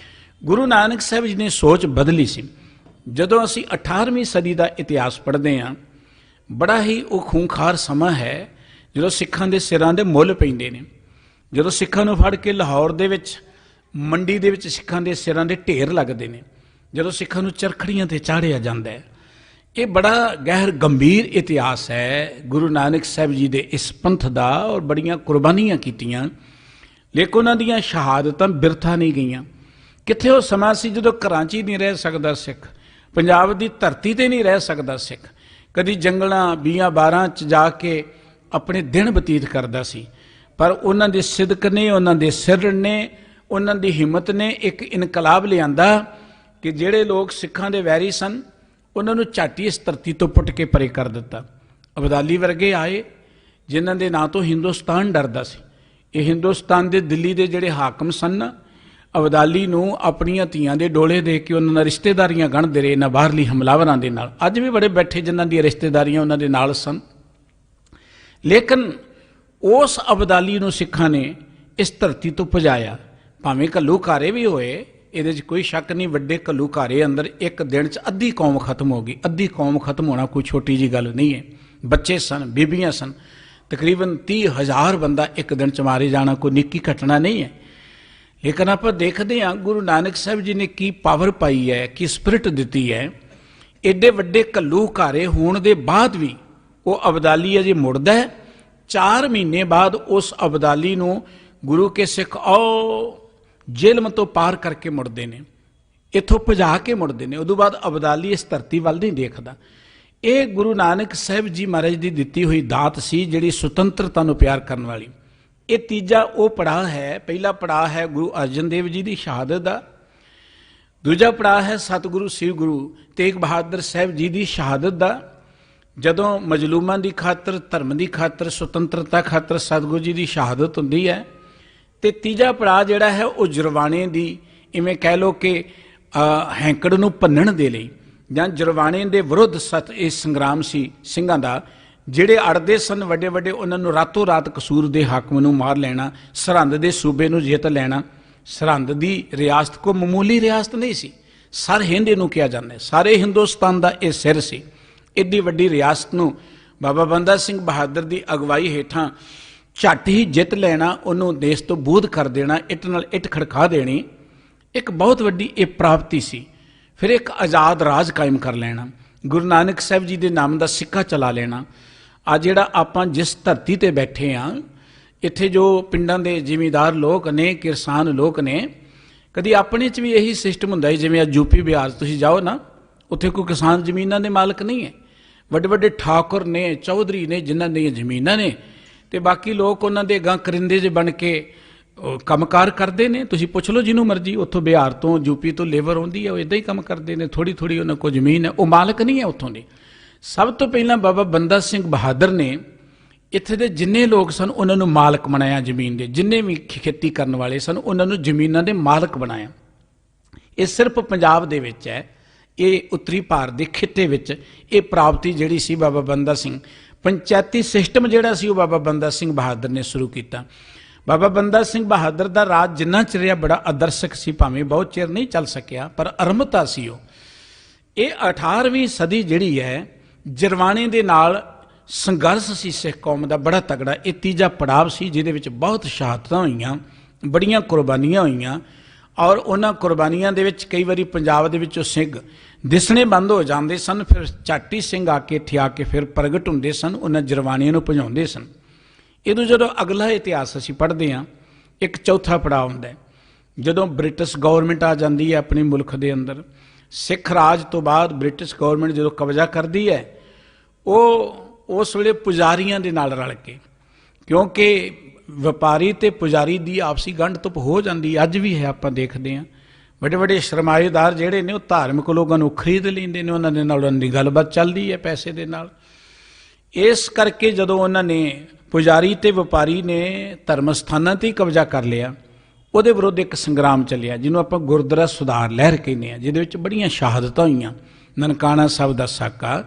ਗੁਰੂ ਨਾਨਕ ਸਾਹਿਬ ਜੀ ਨੇ ਸੋਚ ਬਦਲੀ ਸੀ। ਜਦੋਂ ਅਸੀਂ 18ਵੀਂ ਸਦੀ ਦਾ ਇਤਿਹਾਸ ਪੜ੍ਹਦੇ ਹਾਂ, ਬੜਾ ਹੀ ਉਹ ਖੂੰਖਾਰ ਸਮਾਂ ਹੈ ਜਦੋਂ ਸਿੱਖਾਂ ਦੇ ਸਿਰਾਂ ਦੇ ਮੁੱਲ ਪੈਂਦੇ ਨੇ। ਜਦੋਂ ਸਿੱਖਾਂ ਨੂੰ ਫੜ ਕੇ ਲਾਹੌਰ ਦੇ ਵਿੱਚ ਮੰਡੀ ਦੇ ਵਿੱਚ ਸਿੱਖਾਂ ਦੇ ਸਿਰਾਂ ਦੇ ਢੇਰ ਲੱਗਦੇ ਨੇ, ਜਦੋਂ ਸਿੱਖਾਂ ਨੂੰ ਚਰਖੜੀਆਂ ਤੇ ਚਾੜਿਆ ਜਾਂਦਾ ਹੈ। ਇਹ ਬੜਾ ਗਹਿਰ ਗੰਭੀਰ ਇਤਿਹਾਸ ਹੈ ਗੁਰੂ ਨਾਨਕ ਸਾਹਿਬ ਜੀ ਦੇ ਇਸ ਪੰਥ ਦਾ, ਔਰ ਬੜੀਆਂ ਕੁਰਬਾਨੀਆਂ ਕੀਤੀਆਂ, ਲੇਕਿਨ ਉਹਨਾਂ ਦੀਆਂ ਸ਼ਹਾਦਤਾਂ ਬਿਰਥਾ ਨਹੀਂ ਗਈਆਂ। ਕਿੱਥੇ ਉਹ ਸਮਾਂ ਸੀ ਜਦੋਂ ਘਰਾਂ 'ਚ ਹੀ ਨਹੀਂ ਰਹਿ ਸਕਦਾ ਸਿੱਖ, ਪੰਜਾਬ ਦੀ ਧਰਤੀ ਤੇ ਨਹੀਂ ਰਹਿ ਸਕਦਾ ਸਿੱਖ, ਕਦੀ ਜੰਗਲਾਂ ਬੀਆਂ ਬਾਰਾਂ 'ਚ ਜਾ ਕੇ ਆਪਣੇ ਦਿਨ ਬਤੀਤ ਕਰਦਾ ਸੀ। ਪਰ ਉਹਨਾਂ ਦੇ ਸਿਦਕ ਨੇ, ਉਹਨਾਂ ਦੇ ਸਿਰ ਨੇ, ਉਹਨਾਂ ਦੀ ਹਿੰਮਤ ਨੇ ਇੱਕ ਇਨਕਲਾਬ ਲਿਆਂਦਾ ਕਿ ਜਿਹੜੇ ਲੋਕ ਸਿੱਖਾਂ ਦੇ ਵੈਰੀ ਸਨ ਉਹਨਾਂ ਨੂੰ ਝੱਟ ਹੀ ਇਸ ਧਰਤੀ ਤੋਂ ਪੁੱਟ ਕੇ ਪਰੇ ਕਰ ਦਿੱਤਾ। ਅਬਦਾਲੀ ਵਰਗੇ ਆਏ ਜਿਨ੍ਹਾਂ ਦੇ ਨਾਂ ਤੋਂ ਹਿੰਦੁਸਤਾਨ ਡਰਦਾ ਸੀ। ਇਹ ਹਿੰਦੁਸਤਾਨ ਦੇ ਦਿੱਲੀ ਦੇ ਜਿਹੜੇ ਹਾਕਮ ਸਨ, ਅਬਦਾਲੀ ਨੂੰ ਆਪਣੀਆਂ ਧੀਆਂ ਦੇ ਡੋਲੇ ਦੇ ਕੇ ਉਹਨਾਂ ਨਾਲ ਰਿਸ਼ਤੇਦਾਰੀਆਂ ਗਣਦੇ ਰਹੇ ਇਹਨਾਂ ਬਾਹਰਲੀ ਹਮਲਾਵਰਾਂ ਦੇ ਨਾਲ। ਅੱਜ ਵੀ ਬੜੇ ਬੈਠੇ ਜਿਨ੍ਹਾਂ ਦੀਆਂ ਰਿਸ਼ਤੇਦਾਰੀਆਂ ਉਹਨਾਂ ਦੇ ਨਾਲ ਸਨ। ਲੇਕਿਨ ਉਸ ਅਬਦਾਲੀ ਨੂੰ ਸਿੱਖਾਂ ਨੇ ਇਸ ਧਰਤੀ ਤੋਂ ਭਜਾਇਆ। ਭਾਵੇਂ ਘੱਲੂਘਾਰੇ ਵੀ ਹੋਏ, ਇਹਦੇ 'ਚ ਕੋਈ ਸ਼ੱਕ ਨਹੀਂ, ਵੱਡੇ ਘੱਲੂਘਾਰੇ ਅੰਦਰ ਇੱਕ ਦਿਨ 'ਚ ਅੱਧੀ ਕੌਮ ਖਤਮ ਹੋ ਗਈ। ਅੱਧੀ ਕੌਮ ਖਤਮ ਹੋਣਾ ਕੋਈ ਛੋਟੀ ਜੀ ਗੱਲ ਨਹੀਂ ਹੈ। ਬੱਚੇ ਸਨ, ਬੀਬੀਆਂ ਸਨ, ਤਕਰੀਬਨ 30,000 ਬੰਦਾ ਇੱਕ ਦਿਨ 'ਚ ਮਾਰੇ ਜਾਣਾ ਕੋਈ ਨਿੱਕੀ ਘਟਨਾ ਨਹੀਂ ਹੈ। ਲੇਕਿਨ ਆਪਾਂ ਦੇਖਦੇ ਹਾਂ ਗੁਰੂ ਨਾਨਕ ਸਾਹਿਬ ਜੀ ਨੇ ਕੀ ਪਾਵਰ ਪਾਈ ਹੈ, ਕੀ ਸਪਿਰਿਟ ਦਿੱਤੀ ਹੈ। ਐਡੇ ਵੱਡੇ ਘੱਲੂਘਾਰੇ ਹੋਣ ਦੇ ਬਾਅਦ ਵੀ ਉਹ ਅਬਦਾਲੀ ਅਜੇ ਮੁੜਦਾ ਹੈ। 4 ਮਹੀਨੇ ਬਾਅਦ ਉਸ ਅਬਦਾਲੀ ਨੂੰ ਗੁਰੂ ਕੇ ਸਿੱਖ ਜੇਲਮ ਤੋਂ ਪਾਰ ਕਰਕੇ ਮੁੜਦੇ ਨੇ, ਇੱਥੋਂ ਭਜਾ ਕੇ ਮੁੜਦੇ ਨੇ। ਉਦੋਂ ਬਾਅਦ ਅਬਦਾਲੀ ਇਸ ਧਰਤੀ ਵੱਲ ਨਹੀਂ ਦੇਖਦਾ। ਇਹ ਗੁਰੂ ਨਾਨਕ ਸਾਹਿਬ ਜੀ ਮਹਾਰਾਜ ਦੀ ਦਿੱਤੀ ਹੋਈ ਦਾਤ ਸੀ, ਜਿਹੜੀ ਸੁਤੰਤਰਤਾ ਨੂੰ ਪਿਆਰ ਕਰਨ ਵਾਲੀ। ਇਹ ਤੀਜਾ ਉਹ ਪੜਾਅ ਹੈ। ਪਹਿਲਾ ਪੜਾਅ ਹੈ ਗੁਰੂ ਅਰਜਨ ਦੇਵ ਜੀ ਦੀ ਸ਼ਹਾਦਤ ਦਾ, ਦੂਜਾ ਪੜਾਅ ਹੈ ਸਤਿਗੁਰੂ ਸ੍ਰੀ ਗੁਰੂ ਤੇਗ ਬਹਾਦਰ ਸਾਹਿਬ ਜੀ ਦੀ ਸ਼ਹਾਦਤ ਦਾ, ਜਦੋਂ ਮਜਲੂਮਾਂ ਦੀ ਖਾਤਰ, ਧਰਮ ਦੀ ਖਾਤਰ, ਸੁਤੰਤਰਤਾ ਖਾਤਰ ਸਤਿਗੁਰੂ ਜੀ ਦੀ ਸ਼ਹਾਦਤ ਹੁੰਦੀ ਹੈ। ਤੇ ਤੀਜਾ ਪੜਾਅ ਜਿਹੜਾ ਹੈ ਉਹ ਜਰਵਾਣੇ ਦੀ, ਇਵੇਂ ਕਹਿ ਲਓ ਕਿ ਹੈਂਕੜ ਨੂੰ ਭੰਨਣ ਦੇ ਲਈ, ਜਾਂ ਜਰਵਾਣੇ ਦੇ ਵਿਰੁੱਧ ਇਹ ਸੰਗਰਾਮ ਸੀ ਸਿੰਘਾਂ ਦਾ। ਜਿਹੜੇ ਅੜਦੇ ਸਨ ਵੱਡੇ ਵੱਡੇ, ਉਹਨਾਂ ਨੂੰ ਰਾਤੋਂ ਰਾਤ ਕਸੂਰ ਦੇ ਹਾਕਮ ਨੂੰ ਮਾਰ ਲੈਣਾ, ਸਰਹੰਦ ਦੇ ਸੂਬੇ ਨੂੰ ਜਿੱਤ ਲੈਣਾ। ਸਰਹੰਦ ਦੀ ਰਿਆਸਤ ਕੋ ਮਾਮੂਲੀ ਰਿਆਸਤ ਨਹੀਂ ਸੀ, ਸਰ ਹਿੰਦ ਇਹਨੂੰ ਕਿਹਾ ਜਾਂਦਾ, ਸਾਰੇ ਹਿੰਦੁਸਤਾਨ ਦਾ ਇਹ ਸਿਰ ਸੀ। ਇੱਡੀ ਵੱਡੀ ਰਿਆਸਤ ਨੂੰ ਬਾਬਾ ਬੰਦਾ ਸਿੰਘ ਬਹਾਦਰ ਦੀ ਅਗਵਾਈ ਹੇਠਾਂ ਝੱਟ ਹੀ ਜਿੱਤ ਲੈਣਾ, ਉਹਨੂੰ ਦੇਸ਼ ਤੋਂ ਬੂਧ ਕਰ ਦੇਣਾ, ਇੱਟ ਨਾਲ ਇੱਟ ਖੜਕਾ ਦੇਣੀ, ਇੱਕ ਬਹੁਤ ਵੱਡੀ ਇਹ ਪ੍ਰਾਪਤੀ ਸੀ। ਫਿਰ ਇੱਕ ਆਜ਼ਾਦ ਰਾਜ ਕਾਇਮ ਕਰ ਲੈਣਾ, ਗੁਰੂ ਨਾਨਕ ਸਾਹਿਬ ਜੀ ਦੇ ਨਾਮ ਦਾ ਸਿੱਕਾ ਚਲਾ ਲੈਣਾ। ਆ ਜਿਹੜਾ ਆਪਾਂ ਜਿਸ ਧਰਤੀ ਤੇ ਬੈਠੇ ਹਾਂ, ਇੱਥੇ ਜੋ ਪਿੰਡਾਂ ਦੇ ਜ਼ਿਮੀਂਦਾਰ ਲੋਕ ਨੇ, ਕਿਸਾਨ ਲੋਕ ਨੇ, ਕਦੀ ਆਪਣੇ 'ਚ ਵੀ ਇਹੀ ਸਿਸਟਮ ਹੁੰਦਾ ਹੈ। ਜਿਵੇਂ ਅੱਜ ਯੂਪੀ ਬਿਹਾਰ ਤੁਸੀਂ ਜਾਓ ਨਾ, ਉੱਥੇ ਕੋਈ ਕਿਸਾਨ ਜ਼ਮੀਨਾਂ ਦੇ ਮਾਲਕ ਨਹੀਂ ਹੈ। ਵੱਡੇ ਵੱਡੇ ਠਾਕੁਰ ਨੇ, ਚੌਧਰੀ ਨੇ, ਜਿਨ੍ਹਾਂ ਦੀਆਂ ਜ਼ਮੀਨਾਂ ਨੇ, ਤੇ ਬਾਕੀ ਲੋਕ ਉਹਨਾਂ ਦੇ ਗਾਂ ਕਰਿੰਦੇ ਜੇ ਬਣ ਕੇ ਕੰਮਕਾਰ ਕਰਦੇ ਨੇ। ਤੁਸੀਂ ਪੁੱਛ ਲਓ ਜਿਹਨੂੰ ਮਰਜ਼ੀ, ਉੱਥੋਂ ਬਿਹਾਰ ਤੋਂ, ਯੂਪੀ ਤੋਂ ਲੇਬਰ ਆਉਂਦੀ ਹੈ, ਉਹ ਇੱਦਾਂ ਹੀ ਕੰਮ ਕਰਦੇ ਨੇ। ਥੋੜ੍ਹੀ ਥੋੜ੍ਹੀ ਉਹਨਾਂ ਕੋਲ ਜ਼ਮੀਨ ਹੈ, ਉਹ ਮਾਲਕ ਨਹੀਂ ਹੈ ਉੱਥੋਂ ਦੇ। ਸਭ ਤੋਂ ਪਹਿਲਾਂ ਬਾਬਾ ਬੰਦਾ ਸਿੰਘ ਬਹਾਦਰ ਨੇ ਇੱਥੇ ਦੇ ਜਿੰਨੇ ਲੋਕ ਸਨ ਉਹਨਾਂ ਨੂੰ ਮਾਲਕ ਬਣਾਇਆ ਜ਼ਮੀਨ ਦੇ। ਜਿੰਨੇ ਵੀ ਖੇਤੀ ਕਰਨ ਵਾਲੇ ਸਨ ਉਹਨਾਂ ਨੂੰ ਜ਼ਮੀਨਾਂ ਦੇ ਮਾਲਕ ਬਣਾਇਆ। ਇਹ ਸਿਰਫ ਪੰਜਾਬ ਦੇ ਵਿੱਚ ਹੈ, ਇਹ ਉੱਤਰੀ ਭਾਰਤ ਦੇ ਖਿੱਤੇ ਵਿੱਚ ਇਹ ਪ੍ਰਾਪਤੀ ਜਿਹੜੀ ਸੀ ਬਾਬਾ ਬੰਦਾ ਸਿੰਘ, ਪੰਚਾਇਤੀ ਸਿਸਟਮ ਜਿਹੜਾ ਸੀ ਉਹ ਬਾਬਾ ਬੰਦਾ ਸਿੰਘ ਬਹਾਦਰ ਨੇ ਸ਼ੁਰੂ ਕੀਤਾ। ਬਾਬਾ ਬੰਦਾ ਸਿੰਘ ਬਹਾਦਰ ਦਾ ਰਾਜ ਜਿੰਨਾ ਚਿਰ ਰਿਹਾ ਬੜਾ ਆਦਰਸ਼ਕ ਸੀ, ਭਾਵੇਂ ਬਹੁਤ ਚਿਰ ਨਹੀਂ ਚੱਲ ਸਕਿਆ, ਪਰ ਅਰਮਤਾ ਸੀ ਉਹ। ਇਹ 18ਵੀਂ ਸਦੀ ਜਿਹੜੀ ਹੈ, ਜਰਵਾਣੇ ਦੇ ਨਾਲ ਸੰਘਰਸ਼ ਸੀ ਸਿੱਖ ਕੌਮ ਦਾ ਬੜਾ ਤਗੜਾ। ਇਹ ਤੀਜਾ ਪੜਾਅ ਸੀ ਜਿਹਦੇ ਵਿੱਚ ਬਹੁਤ ਸ਼ਹਾਦਤਾਂ ਹੋਈਆਂ, ਬੜੀਆਂ ਕੁਰਬਾਨੀਆਂ ਹੋਈਆਂ, ਔਰ ਉਹਨਾਂ ਕੁਰਬਾਨੀਆਂ ਦੇ ਵਿੱਚ ਕਈ ਵਾਰੀ ਪੰਜਾਬ ਦੇ ਵਿੱਚੋਂ ਸਿੰਘ ਦਿਸਣੇ ਬੰਦ ਹੋ ਜਾਂਦੇ ਸਨ। ਫਿਰ ਝਾਟੀ ਸਿੰਘ ਆ ਕੇ ਇੱਥੇ ਆ ਕੇ ਫਿਰ ਪ੍ਰਗਟ ਹੁੰਦੇ ਸਨ, ਉਹਨਾਂ ਜਰਵਾਣੀਆਂ ਨੂੰ ਭਜਾਉਂਦੇ ਸਨ। ਇਹਦੋਂ ਜਦੋਂ ਅਗਲਾ ਇਤਿਹਾਸ ਅਸੀਂ ਪੜ੍ਹਦੇ ਹਾਂ, ਇੱਕ ਚੌਥਾ ਪੜਾਅ ਹੁੰਦਾ ਹੈ ਜਦੋਂ ਬ੍ਰਿਟਿਸ਼ ਗੌਰਮੈਂਟ ਆ ਜਾਂਦੀ ਹੈ ਆਪਣੇ ਮੁਲਕ ਦੇ ਅੰਦਰ। ਸਿੱਖ ਰਾਜ ਤੋਂ ਬਾਅਦ ਬ੍ਰਿਟਿਸ਼ ਗੌਰਮੈਂਟ ਜਦੋਂ ਕਬਜ਼ਾ ਕਰਦੀ ਹੈ, ਉਹ ਉਸ ਵੇਲੇ ਪੁਜਾਰੀਆਂ ਦੇ ਨਾਲ ਰਲ ਕੇ, ਕਿਉਂਕਿ ਵਪਾਰੀ ਤੇ ਪੁਜਾਰੀ ਦੀ ਆਪਸੀ ਗੰਢ ਤੁਪ ਹੋ ਜਾਂਦੀ, ਅੱਜ ਵੀ ਹੈ, ਆਪਾਂ ਦੇਖਦੇ ਹਾਂ। ਵੱਡੇ ਵੱਡੇ ਸਰਮਾਏਦਾਰ ਜਿਹੜੇ ਨੇ ਉਹ ਧਾਰਮਿਕ ਲੋਕਾਂ ਨੂੰ ਖਰੀਦ ਲੈਂਦੇ ਨੇ, ਉਹਨਾਂ ਦੇ ਨਾਲ ਉਹਨਾਂ ਦੀ ਗੱਲਬਾਤ ਚੱਲਦੀ ਹੈ ਪੈਸੇ ਦੇ ਨਾਲ। ਇਸ ਕਰਕੇ ਜਦੋਂ ਉਹਨਾਂ ਨੇ ਪੁਜਾਰੀ ਤੇ ਵਪਾਰੀ ਨੇ ਧਰਮ ਸਥਾਨਾਂ 'ਤੇ ਹੀ ਕਬਜ਼ਾ ਕਰ ਲਿਆ, ਉਹਦੇ ਵਿਰੁੱਧ ਇੱਕ ਸੰਗਰਾਮ ਚੱਲਿਆ ਜਿਹਨੂੰ ਆਪਾਂ ਗੁਰਦੁਆਰਾ ਸੁਧਾਰ ਲਹਿਰ ਕਹਿੰਦੇ ਹਾਂ, ਜਿਹਦੇ ਵਿੱਚ ਬੜੀਆਂ ਸ਼ਹਾਦਤਾਂ ਹੋਈਆਂ। ਨਨਕਾਣਾ ਸਾਹਿਬ ਦਾ ਸਾਕਾ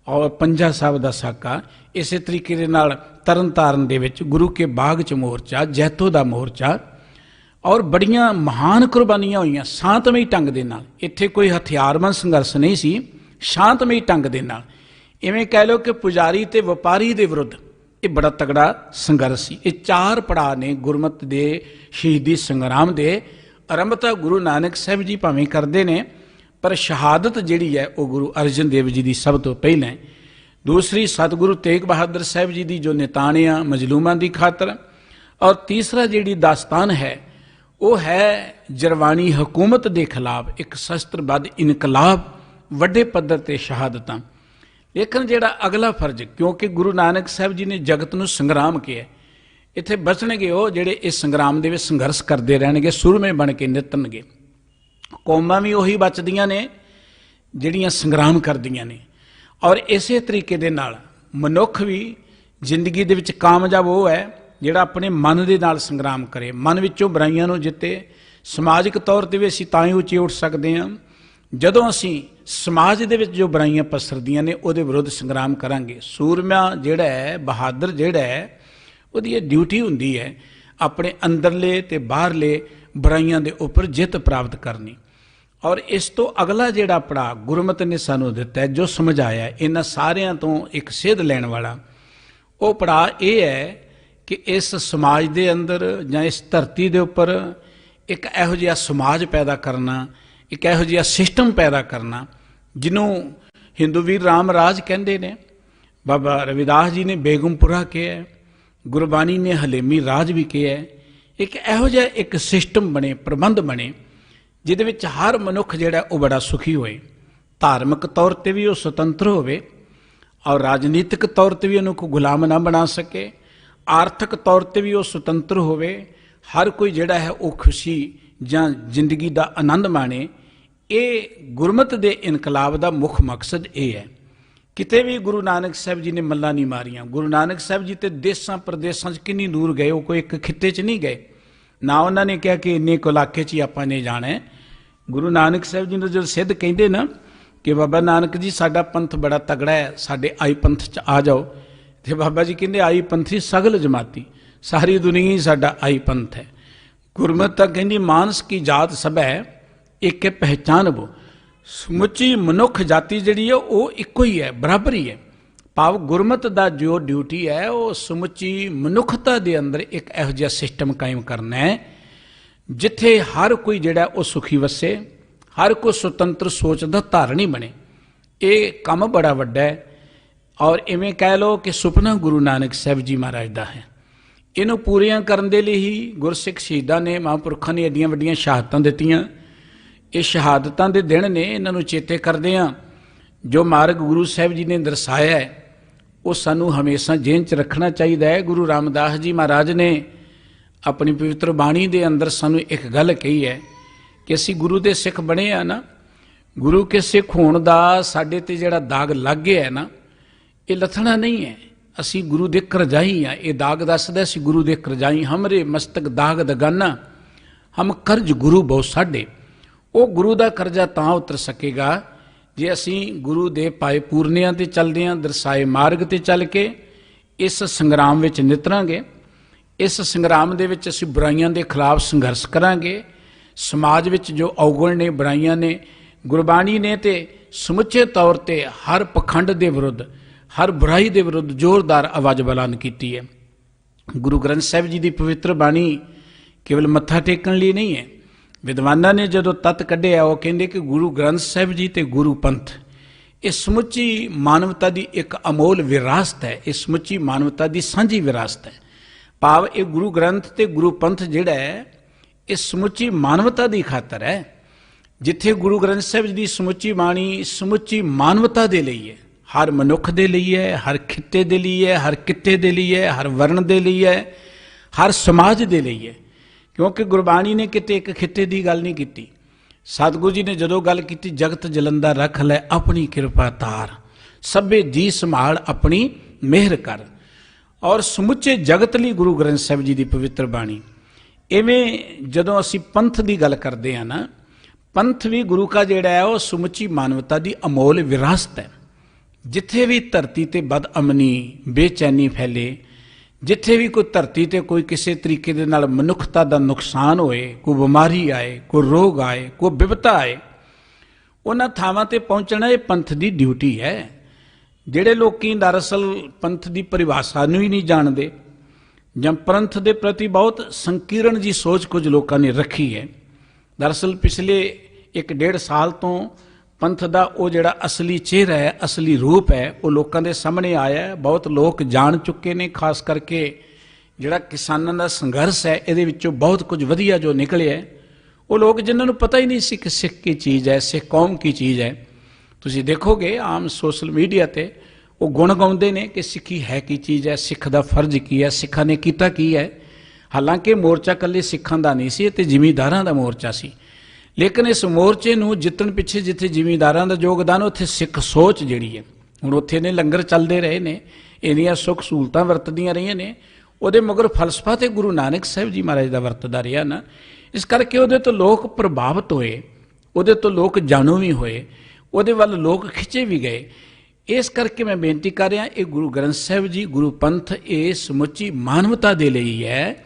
ਔਰ ਪੰਜਾ ਸਾਹਿਬ ਦਾ ਸਾਕਾ। ਇਸੇ ਤਰੀਕੇ ਦੇ ਨਾਲ ਤਰਨ ਤਾਰਨ ਦੇ ਵਿੱਚ ਗੁਰੂ ਕੇ ਬਾਗ 'ਚ ਮੋਰਚਾ, ਜੈਤੋ ਦਾ ਮੋਰਚਾ, ਔਰ ਬੜੀਆਂ ਮਹਾਨ ਕੁਰਬਾਨੀਆਂ ਹੋਈਆਂ ਸ਼ਾਂਤਮਈ ਢੰਗ ਦੇ ਨਾਲ। ਇੱਥੇ ਕੋਈ ਹਥਿਆਰਬੰਦ ਸੰਘਰਸ਼ ਨਹੀਂ ਸੀ, ਸ਼ਾਂਤਮਈ ਢੰਗ ਦੇ ਨਾਲ। ਇਵੇਂ ਕਹਿ ਲਓ ਕਿ ਪੁਜਾਰੀ ਤੇ ਵਪਾਰੀ ਦੇ ਵਿਰੁੱਧ ਇਹ ਬੜਾ ਤਗੜਾ ਸੰਘਰਸ਼ ਸੀ। ਇਹ 4 ਪੜਾਅ ਨੇ ਗੁਰਮਤਿ ਦੇ ਸ਼ਹੀਦੀ ਸੰਗਰਾਮ ਦੇ। ਆਰੰਭਤਾ ਗੁਰੂ ਨਾਨਕ ਸਾਹਿਬ ਜੀ ਭਾਵੇਂ ਕਰਦੇ ਨੇ, पर शहादत जिहड़ी है वो गुरु अर्जन देव जी की सब तो पहले है। दूसरी सतगुरु तेग बहादुर साहब जी की जो निताणियां मजलूमां की खातर। और तीसरा जिहड़ी दास्तान है वो है जरवानी हुकूमत के खिलाफ एक शस्त्रबद्ध इनकलाब, वड्डे पद्धर ते शहादतां। लेकिन जिहड़ा अगला फर्ज, क्योंकि गुरु नानक साहब जी ने जगत नूं संग्राम किया, इत्थे बचणगे वो जिहड़े इस संग्राम दे विच संघर्ष करते रहणगे, सुरमे बन के नितरनगे। कौमां भी उही बचदियां ने जिहड़ियां संग्राम करदियां ने। और इसे तरीके दे नाल मनुख भी जिंदगी दे विच कामयाब वो है जिहड़ा अपने मन दे नाल संग्राम करे, मन विचों बुराइयां नूं जिते। समाजिक तौर ते भी असीं तां ही ਉੱਚੇ ਉੱਠ सकते हैं ਜਦੋਂ ਅਸੀਂ समाज ਦੇ ਵਿੱਚ जो बुराइयां पसरदियां ने ਉਹਦੇ विरुद्ध संग्राम करांगे। सूरमा ਜਿਹੜਾ है, बहादुर ਜਿਹੜਾ है, ਉਹਦੀ ਇਹ ਡਿਊਟੀ ਹੁੰਦੀ ਹੈ ਆਪਣੇ ਅੰਦਰਲੇ ਤੇ ਬਾਹਰਲੇ बुराइयां ਦੇ ਉੱਪਰ ਜਿੱਤ ਪ੍ਰਾਪਤ ਕਰਨੀ। और इस तो अगला जिहड़ा पड़ाव गुरमत ने सानू दिता है, जो समझाया इन्हां सारियां तो एक सेध लैण वाला, वो पड़ाव ये है कि इस समाज दे अंदर जां इस धरती दे उपर एक इहो जिहा समाज पैदा करना, एक इहो जिहा सिस्टम पैदा करना जिन्हों हिंदू वीर राम राज कहते हैं, बाबा रविदास जी ने बेगमपुरा कहा, गुरबाणी ने हलेमी राज भी कहा है। एक इहो जिहा एक सिस्टम बने, प्रबंध बने जिहदे विच हर मनुख जिहड़ा वो बड़ा सुखी होए, धार्मिक तौर पर भी वो सुतंत्र होवे और राजनीतिक तौर पर भी उन्होंने कोई गुलाम ना बना सके, आर्थिक तौर पर भी वो सुतंत्र होवे, हर कोई जिहड़ा है वो खुशी जां जिंदगी का आनंद माणे। ये गुरमत दे इनकलाब का मुख मकसद ये है। किते भी गुरु नानक साहब जी ने मल्लां नहीं मारियां। गुरु नानक साहब जी तो देसां प्रदेसां किन्नी दूर गए, वो कोई एक खिते च नहीं गए, ना उन्होंने कहा कि इन्ने को इलाके च ही आपां ने जाना है। गुरु नानक साहब जी ने जो सिद्ध कहते ना कि बाबा नानक जी साडा पंथ बड़ा तगड़ा है, साडे आई पंथ च आ जाओ, तो बाबा जी कहते आई पंथी सगल जमाती, सारी दुनिया ही साडा आई पंथ है। गुरमत तो कहती मानस की जात सब है एक पहचान वो, समुची मनुख जाति जिहड़ी है वो इक्को ही है, बराबर ही है। भाव गुरमत का जो ड्यूटी है वो समुची मनुखता के अंदर एक इहो जिहा सिस्टम कायम करना है जिथे हर कोई जिहड़ा वो सुखी वसे, हर कोई सुतंत्र सोच का धारणी बने। ये काम बड़ा वड्डा है और इवें कह लो कि सुपना गुरु नानक साहब जी महाराज का है। इनू पूरियां करन दे लई ही गुरसिख शहीदां ने, महापुरखां ने एडियां वड्डियां शहादतां दित्तियां। ये शहादतां दे दिन ने, इन्हां नूं चेते करदे हां जो मार्ग गुरु साहब जी ने दर्शाया है वो सानू हमेशा जेहन च रखना चाहिए है। गुरु रामदास जी महाराज ने अपनी पवित्र बाणी के अंदर सानू एक गल कही है कि असी गुरु के सिख बने आ ना, गुरु के सिख होने का साडे ते जिहड़ा दाग लग गया है ना, ये लथना नहीं है। असी गुरु दे करजाई हाँ, ये दाग दसदा असी गुरु दे करजाई, हमरे मस्तक दाग दगाना, हम कर्ज गुरु बहु साडे। वो गुरु का करजा तां उतर सकेगा जे असी गुरु दे पाए पूर्णियां ते चलदे हां, दर्शाए मार्ग ते चल के इस संग्राम विच नितरांगे। इस संग्राम दे विच असी बुराइयां दे खिलाफ संघर्ष करांगे। समाज विच जो अवगुण ने, बुराइयां ने, गुरबाणी ने ते समुचे तौर ते हर पखंड दे विरुद्ध, हर बुराई दे विरुद्ध जोरदार आवाज़ बुलंद की है। गुरु ग्रंथ साहिब जी की पवित्र बाणी केवल मत्था टेकण लई नहीं है। विद्वानां ने जदों तत्त कढ़िया वो कहंदे कि गुरु ग्रंथ साहिब जी ते गुरु पंथ ये समुची मानवता की एक अमोल विरासत है, ये समुची मानवता की सांझी विरासत है। भाव ये गुरु ग्रंथ ते गुरु पंथ जिहड़ा है ये समुची मानवता की खातर है। जिथे गुरु ग्रंथ साहिब जी की समुची बाणी समुची मानवता दे लई है, हर मनुख दे लई है, हर खिते दे लई है, हर किते दे लई है, हर वर्ण दे लई है, हर समाज दे लई है। क्योंकि गुरबाणी ने किते एक खिते की गल नहीं की। सतगुरु जी ने जदों गल की जगत जलंदा रख लै अपनी कृपा तार, सभे जी संभाल अपनी मेहर कर। और समुचे जगत लई गुरु ग्रंथ साहिब जी की पवित्र बाणी। इवें जदों असी पंथ की गल करते हैं ना, पंथ भी गुरु का जिहड़ा है वो समुची मानवता की अमोल विरासत है। जिथे भी धरती ते बदअमनी बेचैनी फैले, जिथे भी कोई धरती ते कोई किसी तरीके दे नाल मनुखता का नुकसान होए, कोई बीमारी आए, कोई रोग आए, कोई विपता आए, उन्हां थावां ते पहुंचना ये पंथ की ड्यूटी है। जिहड़े लोकी दरअसल पंथ की परिभाषा नूं ही नहीं जानते, जां पंथ के प्रति बहुत संकीर्ण जी सोच कुछ लोगों ने रखी है। दरअसल पिछले 1-1.5 साल तो ਪੰਥ ਦਾ ਉਹ ਜਿਹੜਾ ਅਸਲੀ ਚਿਹਰਾ ਹੈ, ਅਸਲੀ ਰੂਪ ਹੈ, ਉਹ ਲੋਕਾਂ ਦੇ ਸਾਹਮਣੇ ਆਇਆ ਹੈ। ਬਹੁਤ ਲੋਕ ਜਾਣ ਚੁੱਕੇ ਨੇ। ਖਾਸ ਕਰਕੇ ਜਿਹੜਾ ਕਿਸਾਨਾਂ ਦਾ ਸੰਘਰਸ਼ ਹੈ, ਇਹਦੇ ਵਿੱਚੋਂ ਬਹੁਤ ਕੁਝ ਵਧੀਆ ਜੋ ਨਿਕਲਿਆ ਹੈ। ਉਹ ਲੋਕ ਜਿਨ੍ਹਾਂ ਨੂੰ ਪਤਾ ਹੀ ਨਹੀਂ ਸੀ ਕਿ ਸਿੱਖ ਕੀ ਚੀਜ਼ ਹੈ, ਸਿੱਖ ਕੌਮ ਕੀ ਚੀਜ਼ ਹੈ। ਤੁਸੀਂ ਦੇਖੋਗੇ ਆਮ ਸੋਸ਼ਲ ਮੀਡੀਆ ਤੇ ਉਹ ਗੁਣ ਗਾਉਂਦੇ ਨੇ ਕਿ ਸਿੱਖੀ ਹੈ ਕੀ ਚੀਜ਼ ਹੈ, ਸਿੱਖ ਦਾ ਫਰਜ਼ ਕੀ ਹੈ, ਸਿੱਖਾਂ ਨੇ ਕੀਤਾ ਕੀ ਹੈ। ਹਾਲਾਂਕਿ ਮੋਰਚਾ ਇਕੱਲੇ ਸਿੱਖਾਂ ਦਾ ਨਹੀਂ ਸੀ, ਤੇ ਜ਼ਿਮੀਂਦਾਰਾਂ ਦਾ ਮੋਰਚਾ ਸੀ। ਲੇਕਿਨ ਇਸ ਮੋਰਚੇ ਨੂੰ ਜਿੱਤਣ ਪਿੱਛੇ ਜਿੱਥੇ ਜ਼ਿਮੀਂਦਾਰਾਂ ਦਾ ਯੋਗਦਾਨ, ਉੱਥੇ ਸਿੱਖ ਸੋਚ ਜਿਹੜੀ ਹੈ, ਹੁਣ ਉੱਥੇ ਨੇ ਲੰਗਰ ਚੱਲਦੇ ਰਹੇ ਨੇ, ਇੰਨੀਆਂ ਸੁੱਖ ਸਹੂਲਤਾਂ ਵਰਤਦੀਆਂ ਰਹੀਆਂ ਨੇ। ਉਹਦੇ ਮਗਰ ਫਲਸਫਾ ਤੇ ਗੁਰੂ ਨਾਨਕ ਸਾਹਿਬ ਜੀ ਮਹਾਰਾਜ ਦਾ ਵਰਤਦਾ ਰਿਹਾ ਨਾ। ਇਸ ਕਰਕੇ ਉਹਦੇ ਤੋਂ ਲੋਕ ਪ੍ਰਭਾਵਿਤ ਹੋਏ, ਉਹਦੇ ਤੋਂ ਲੋਕ ਜਾਣੂ ਵੀ ਹੋਏ, ਉਹਦੇ ਵੱਲ ਲੋਕ ਖਿੱਚੇ ਵੀ ਗਏ। ਇਸ ਕਰਕੇ ਮੈਂ ਬੇਨਤੀ ਕਰ ਰਿਹਾ, ਇਹ ਗੁਰੂ ਗ੍ਰੰਥ ਸਾਹਿਬ ਜੀ, ਗੁਰੂ ਪੰਥ, ਇਹ ਸਮੁੱਚੀ ਮਾਨਵਤਾ ਦੇ ਲਈ ਹੈ।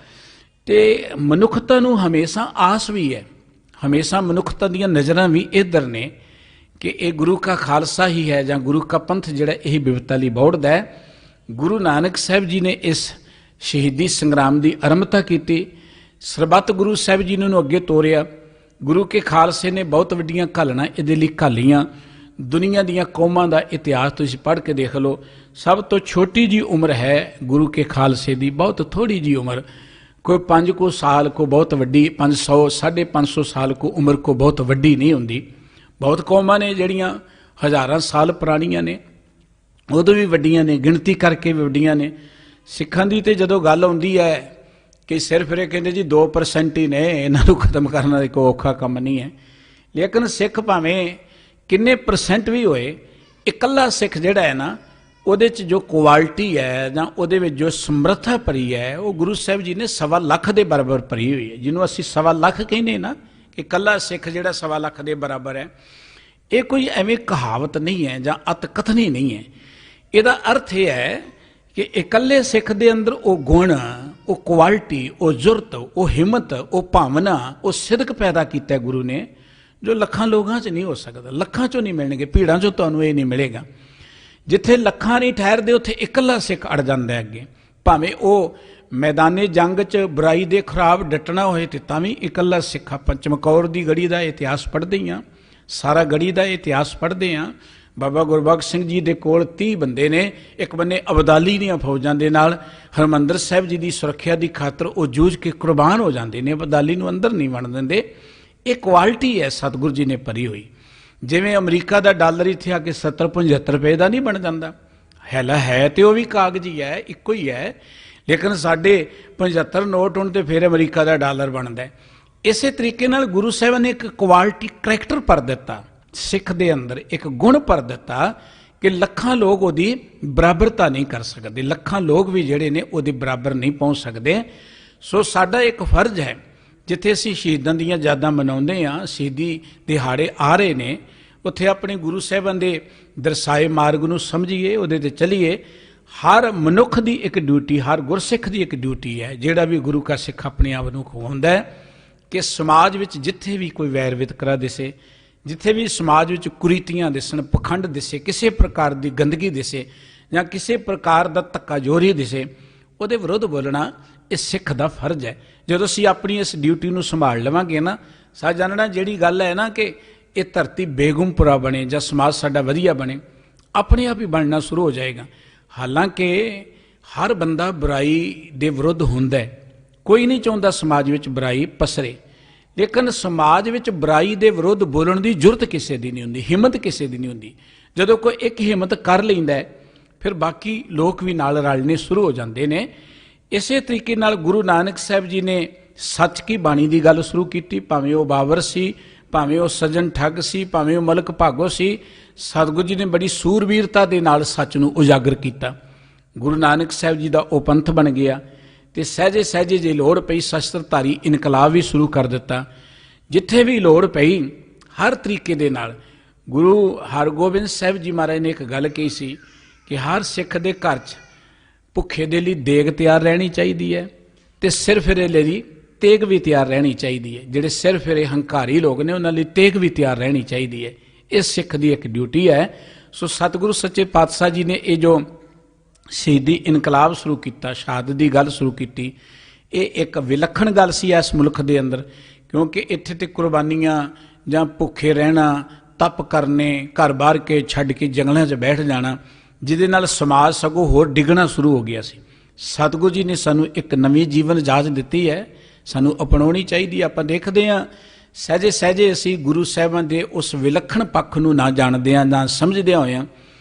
ਤੇ ਮਨੁੱਖਤਾ ਨੂੰ ਹਮੇਸ਼ਾ ਆਸ ਵੀ ਹੈ, ਹਮੇਸ਼ਾ ਮਨੁੱਖਤਾ ਦੀਆਂ ਨਜ਼ਰਾਂ ਵੀ ਇੱਧਰ ਨੇ ਕਿ ਇਹ ਗੁਰੂ ਕਾ ਖਾਲਸਾ ਹੀ ਹੈ ਜਾਂ ਗੁਰੂ ਕਾ ਪੰਥ ਜਿਹੜਾ ਇਹ ਬਿਪਤਾ ਲਈ ਬੌੜਦਾ ਹੈ। ਗੁਰੂ ਨਾਨਕ ਸਾਹਿਬ ਜੀ ਨੇ ਇਸ ਸ਼ਹੀਦੀ ਸੰਗਰਾਮ ਦੀ ਆਰੰਭਤਾ ਕੀਤੀ। ਸਰਬੱਤ ਗੁਰੂ ਸਾਹਿਬ ਜੀ ਨੇ ਉਹਨੂੰ ਅੱਗੇ ਤੋਰਿਆ। ਗੁਰੂ ਕੇ ਖਾਲਸੇ ਨੇ ਬਹੁਤ ਵੱਡੀਆਂ ਘਾਲਣਾ ਇਹਦੇ ਲਈ ਘਾਲੀਆਂ। ਦੁਨੀਆ ਦੀਆਂ ਕੌਮਾਂ ਦਾ ਇਤਿਹਾਸ ਤੁਸੀਂ ਪੜ੍ਹ ਕੇ ਦੇਖ ਲਓ। ਸਭ ਤੋਂ ਛੋਟੀ ਜੀ ਉਮਰ ਹੈ ਗੁਰੂ ਕੇ ਖਾਲਸੇ ਦੀ, ਬਹੁਤ ਥੋੜੀ ਜੀ ਉਮਰ। कोई 5 को साल को बहुत वड्डी, 500 550 साल को उम्र को बहुत वड्डी नहीं होंगी। बहुत कौमां ने जड़ियाँ हज़ारां साल पुरानियां ने, उदों भी वड्डियां ने, गिणती करके भी वड्डियां ने। सिखां दी ते जदों गल आउंदी है कि सिर्फ ये कहते जी 2% ही ने, इन्हां नूं खत्म करना कोई औखा काम नहीं है। लेकिन सिख भावें किन्ने परसेंट भी होए, इकल्ला सिख जिहड़ा है ना, ਉਹਦੇ 'ਚ ਜੋ ਕੁਆਲਿਟੀ ਹੈ ਜਾਂ ਉਹਦੇ ਵਿੱਚ ਜੋ ਸਮਰੱਥਾ ਭਰੀ ਹੈ, ਉਹ ਗੁਰੂ ਸਾਹਿਬ ਜੀ ਨੇ 1.25 ਲੱਖ ਦੇ ਬਰਾਬਰ ਭਰੀ ਹੋਈ ਹੈ। ਜਿਹਨੂੰ ਅਸੀਂ 1.25 ਲੱਖ ਕਹਿੰਦੇ ਨਾ, ਕਿ ਇਕੱਲਾ ਸਿੱਖ ਜਿਹੜਾ 1.25 ਲੱਖ ਦੇ ਬਰਾਬਰ ਹੈ, ਇਹ ਕੋਈ ਐਵੇਂ ਕਹਾਵਤ ਨਹੀਂ ਹੈ ਜਾਂ ਅਤ ਕਥਨੀ ਨਹੀਂ ਹੈ। ਇਹਦਾ ਅਰਥ ਇਹ ਹੈ ਕਿ ਇਕੱਲੇ ਸਿੱਖ ਦੇ ਅੰਦਰ ਉਹ ਗੁਣ, ਉਹ ਕੁਆਲਿਟੀ, ਉਹ ਜ਼ੁਰਤ, ਉਹ ਹਿੰਮਤ, ਉਹ ਭਾਵਨਾ, ਉਹ ਸਿਦਕ ਪੈਦਾ ਕੀਤਾ ਗੁਰੂ ਨੇ, ਜੋ ਲੱਖਾਂ ਲੋਕਾਂ 'ਚ ਨਹੀਂ ਹੋ ਸਕਦਾ। ਲੱਖਾਂ 'ਚੋਂ ਨਹੀਂ ਮਿਲਣਗੇ, ਭੀੜਾਂ 'ਚੋਂ ਤੁਹਾਨੂੰ ਇਹ ਨਹੀਂ ਮਿਲੇਗਾ। ਜਿੱਥੇ ਲੱਖਾਂ ਨਹੀਂ ਠਹਿਰਦੇ, ਉੱਥੇ ਇਕੱਲਾ ਸਿੱਖ ਅੜ ਜਾਂਦਾ ਅੱਗੇ। ਭਾਵੇਂ ਉਹ ਮੈਦਾਨੇ ਜੰਗ 'ਚ ਬੁਰਾਈ ਦੇ ਖਿਲਾਫ ਡਟਣਾ ਹੋਏ, ਤੇ ਤਾਂ ਵੀ ਇਕੱਲਾ ਸਿੱਖ। ਆਪਾਂ ਚਮਕੌਰ ਦੀ ਗੜੀ ਦਾ ਇਤਿਹਾਸ ਪੜ੍ਹਦੇ ਹਾਂ, ਸਾਰਾ ਗੜੀ ਦਾ ਇਤਿਹਾਸ ਪੜ੍ਹਦੇ ਹਾਂ। ਬਾਬਾ ਗੁਰਬਖਸ਼ ਸਿੰਘ ਜੀ ਦੇ ਕੋਲ 30 ਬੰਦੇ ਨੇ, ਇੱਕ ਬੰਨੇ ਅਬਦਾਲੀ ਦੀਆਂ ਫੌਜਾਂ ਦੇ ਨਾਲ ਹਰਿਮੰਦਰ ਸਾਹਿਬ ਜੀ ਦੀ ਸੁਰੱਖਿਆ ਦੀ ਖਾਤਰ ਉਹ ਜੂਝ ਕੇ ਕੁਰਬਾਨ ਹੋ ਜਾਂਦੇ ਨੇ। ਅਬਦਾਲੀ ਨੂੰ ਅੰਦਰ ਨਹੀਂ ਵੜਨ ਦਿੰਦੇ। ਇਹ ਕੁਆਲਿਟੀ ਹੈ ਸਤਿਗੁਰੂ ਜੀ ਨੇ ਭਰੀ ਹੋਈ। ਜਿਵੇਂ ਅਮਰੀਕਾ ਦਾ ਡਾਲਰ ਇੱਥੇ ਆ ਕੇ 70-75 ਰੁਪਏ ਦਾ ਨਹੀਂ ਬਣ ਜਾਂਦਾ। ਹੈ ਤੇ ਉਹ ਵੀ ਕਾਗਜ਼ੀ ਹੈ, ਇੱਕੋ ਹੀ ਹੈ। ਲੇਕਿਨ ਸਾਡੇ 75 ਨੋਟ ਹੋਣ ਤੇ ਫਿਰ ਅਮਰੀਕਾ ਦਾ ਡਾਲਰ ਬਣਦਾ। ਇਸੇ ਤਰੀਕੇ ਨਾਲ ਗੁਰੂ ਸਾਹਿਬ ਨੇ ਇੱਕ ਕੁਆਲਿਟੀ, ਕਰੈਕਟਰ ਭਰ ਦਿੱਤਾ ਸਿੱਖ ਦੇ ਅੰਦਰ, ਇੱਕ ਗੁਣ ਭਰ ਦਿੱਤਾ ਕਿ ਲੱਖਾਂ ਲੋਕ ਉਹਦੀ ਬਰਾਬਰਤਾ ਨਹੀਂ ਕਰ ਸਕਦੇ। ਲੱਖਾਂ ਲੋਕ ਵੀ ਜਿਹੜੇ ਨੇ ਉਹਦੇ ਬਰਾਬਰ ਨਹੀਂ ਪਹੁੰਚ ਸਕਦੇ। ਸੋ ਸਾਡਾ ਇੱਕ ਫਰਜ਼ ਹੈ, ਜਿੱਥੇ ਅਸੀਂ ਸ਼ਹੀਦਾਂ ਦੀਆਂ ਯਾਦਾਂ ਮਨਾਉਂਦੇ ਹਾਂ, ਸ਼ਹੀਦੀ ਦਿਹਾੜੇ ਆ ਰਹੇ ਨੇ, ਉੱਥੇ ਆਪਣੇ ਗੁਰੂ ਸਾਹਿਬਾਂ ਦੇ ਦਰਸਾਏ ਮਾਰਗ ਨੂੰ ਸਮਝੀਏ, ਉਹਦੇ ਤੇ ਚੱਲੀਏ। ਹਰ ਮਨੁੱਖ ਦੀ ਇੱਕ ਡਿਊਟੀ, ਹਰ ਗੁਰਸਿੱਖ ਦੀ ਇੱਕ ਡਿਊਟੀ ਹੈ, ਜਿਹੜਾ ਵੀ ਗੁਰੂ ਕਾ ਸਿੱਖ ਆਪਣੇ ਆਪ ਨੂੰ ਖਵਾਉਂਦਾ ਹੈ, ਕਿ ਸਮਾਜ ਵਿੱਚ ਜਿੱਥੇ ਵੀ ਕੋਈ ਵੈਰ ਵਿਤਕਰਾ ਦਿਸੇ, ਜਿੱਥੇ ਵੀ ਸਮਾਜ ਵਿੱਚ ਕੁਰੀਤੀਆਂ ਦਿਸਣ, ਪਖੰਡ ਦਿਸੇ, ਕਿਸੇ ਪ੍ਰਕਾਰ ਦੀ ਗੰਦਗੀ ਦਿਸੇ ਜਾਂ ਕਿਸੇ ਪ੍ਰਕਾਰ ਦਾ ਧੱਕਾ ਜੋਰੀ ਦਿਸੇ, ਉਹਦੇ ਵਿਰੁੱਧ ਬੋਲਣਾ ਇਹ ਸਿੱਖ ਦਾ ਫਰਜ਼ ਹੈ। ਜਦੋਂ ਅਸੀਂ ਆਪਣੀ ਇਸ ਡਿਊਟੀ ਨੂੰ ਸੰਭਾਲ ਲਵਾਂਗੇ ਨਾ, ਸਾ ਜਾਣਨਾ ਜਿਹੜੀ ਗੱਲ ਹੈ ਨਾ ਕਿ ਇਹ ਧਰਤੀ ਬੇਗੁੰਮਪੁਰਾ ਬਣੇ ਜਾਂ ਸਮਾਜ ਸਾਡਾ ਵਧੀਆ ਬਣੇ, ਆਪਣੇ ਆਪ ਹੀ ਬਣਨਾ ਸ਼ੁਰੂ ਹੋ ਜਾਏਗਾ। ਹਾਲਾਂਕਿ ਹਰ ਬੰਦਾ ਬੁਰਾਈ ਦੇ ਵਿਰੁੱਧ ਹੁੰਦਾ ਹੈ, ਕੋਈ ਨਹੀਂ ਚਾਹੁੰਦਾ ਸਮਾਜ ਵਿੱਚ ਬੁਰਾਈ ਪਸਰੇ। ਲੇਕਿਨ ਸਮਾਜ ਵਿੱਚ ਬੁਰਾਈ ਦੇ ਵਿਰੁੱਧ ਬੋਲਣ ਦੀ ਜ਼ਰੂਰਤ ਕਿਸੇ ਦੀ ਨਹੀਂ ਹੁੰਦੀ, ਹਿੰਮਤ ਕਿਸੇ ਦੀ ਨਹੀਂ ਹੁੰਦੀ। ਜਦੋਂ ਕੋਈ ਇੱਕ ਹਿੰਮਤ ਕਰ ਲੈਂਦਾ, ਫਿਰ ਬਾਕੀ ਲੋਕ ਵੀ ਨਾਲ ਰਲਣੇ ਸ਼ੁਰੂ ਹੋ ਜਾਂਦੇ ਨੇ। ਇਸੇ ਤਰੀਕੇ ਨਾਲ ਗੁਰੂ ਨਾਨਕ ਸਾਹਿਬ ਜੀ ਨੇ ਸੱਚ ਕੀ ਬਾਣੀ ਦੀ ਗੱਲ ਸ਼ੁਰੂ ਕੀਤੀ। ਭਾਵੇਂ ਉਹ ਬਾਬਰ ਸੀ, ਭਾਵੇਂ ਉਹ ਸੱਜਣ ਠੱਗ ਸੀ, ਭਾਵੇਂ ਉਹ ਮਲਕ ਭਾਗੋ ਸੀ, ਸਤਿਗੁਰੂ ਜੀ ਨੇ ਬੜੀ ਸੂਰਬੀਰਤਾ ਦੇ ਨਾਲ ਸੱਚ ਨੂੰ ਉਜਾਗਰ ਕੀਤਾ। ਗੁਰੂ ਨਾਨਕ ਸਾਹਿਬ ਜੀ ਦਾ ਉਹ ਪੰਥ ਬਣ ਗਿਆ। ਤੇ ਸਹਿਜੇ ਸਹਿਜੇ ਜੇ ਲੋੜ ਪਈ, ਸ਼ਸਤਰਧਾਰੀ ਇਨਕਲਾਬ ਵੀ ਸ਼ੁਰੂ ਕਰ ਦਿੱਤਾ। ਜਿੱਥੇ ਵੀ ਲੋੜ ਪਈ, ਹਰ ਤਰੀਕੇ ਦੇ ਨਾਲ। ਗੁਰੂ ਹਰਗੋਬਿੰਦ ਸਾਹਿਬ ਜੀ ਮਹਾਰਾਜ ਨੇ ਇੱਕ ਗੱਲ ਕਹੀ ਸੀ ਕਿ ਹਰ ਸਿੱਖ ਦੇ ਘਰ 'ਚ ਭੁੱਖੇ ਦੇ ਲਈ ਦੇਗ ਤਿਆਰ ਰਹਿਣੀ ਚਾਹੀਦੀ ਹੈ, ਤੇ ਸਿਰ ਫਿਰੇ ਲਈ ਤੇਗ ਵੀ ਤਿਆਰ ਰਹਿਣੀ ਚਾਹੀਦੀ ਹੈ। ਜਿਹੜੇ ਸਿਰ ਫਿਰੇ ਹੰਕਾਰੀ ਲੋਕ ਨੇ, ਉਹਨਾਂ ਲਈ ਤੇਗ ਵੀ ਤਿਆਰ ਰਹਿਣੀ ਚਾਹੀਦੀ ਹੈ। ਇਹ ਸਿੱਖ ਦੀ ਇੱਕ ਡਿਊਟੀ ਹੈ। ਸੋ ਸਤਿਗੁਰੂ ਸੱਚੇ ਪਾਤਸ਼ਾਹ ਜੀ ਨੇ ਇਹ ਜੋ ਸ਼ਹੀਦੀ ਇਨਕਲਾਬ ਸ਼ੁਰੂ ਕੀਤਾ, ਸ਼ਹਾਦਤ ਦੀ ਗੱਲ ਸ਼ੁਰੂ ਕੀਤੀ, ਇਹ ਇੱਕ ਵਿਲੱਖਣ ਗੱਲ ਸੀ ਇਸ ਮੁਲਕ ਦੇ ਅੰਦਰ। ਕਿਉਂਕਿ ਇੱਥੇ ਤੇ ਕੁਰਬਾਨੀਆਂ ਜਾਂ ਭੁੱਖੇ ਰਹਿਣਾ, ਤਪ ਕਰਨੇ, ਘਰ ਬਾਹਰ ਕੇ ਛੱਡ ਕੇ ਜੰਗਲਾਂ 'ਚ ਬੈਠ ਜਾਣਾ, ਜਿਹਦੇ ਨਾਲ ਸਮਾਜ ਸਗੋਂ ਹੋਰ ਡਿੱਗਣਾ ਸ਼ੁਰੂ ਹੋ ਗਿਆ ਸੀ। ਸਤਿਗੁਰੂ ਜੀ ਨੇ ਸਾਨੂੰ ਇੱਕ ਨਵੀਂ ਜੀਵਨ ਜਾਚ ਦਿੱਤੀ ਹੈ, ਸਾਨੂੰ ਅਪਣਾਉਣੀ ਚਾਹੀਦੀ। ਆਪਾਂ ਦੇਖਦੇ ਹਾਂ ਸਹਿਜੇ ਸਹਿਜੇ ਅਸੀਂ ਗੁਰੂ ਸਾਹਿਬਾਨ ਦੇ ਉਸ ਵਿਲੱਖਣ ਪੱਖ ਨੂੰ ਨਾ ਜਾਣਦਿਆਂ ਨਾ ਸਮਝਦਿਆਂ ਹੋਇਆਂ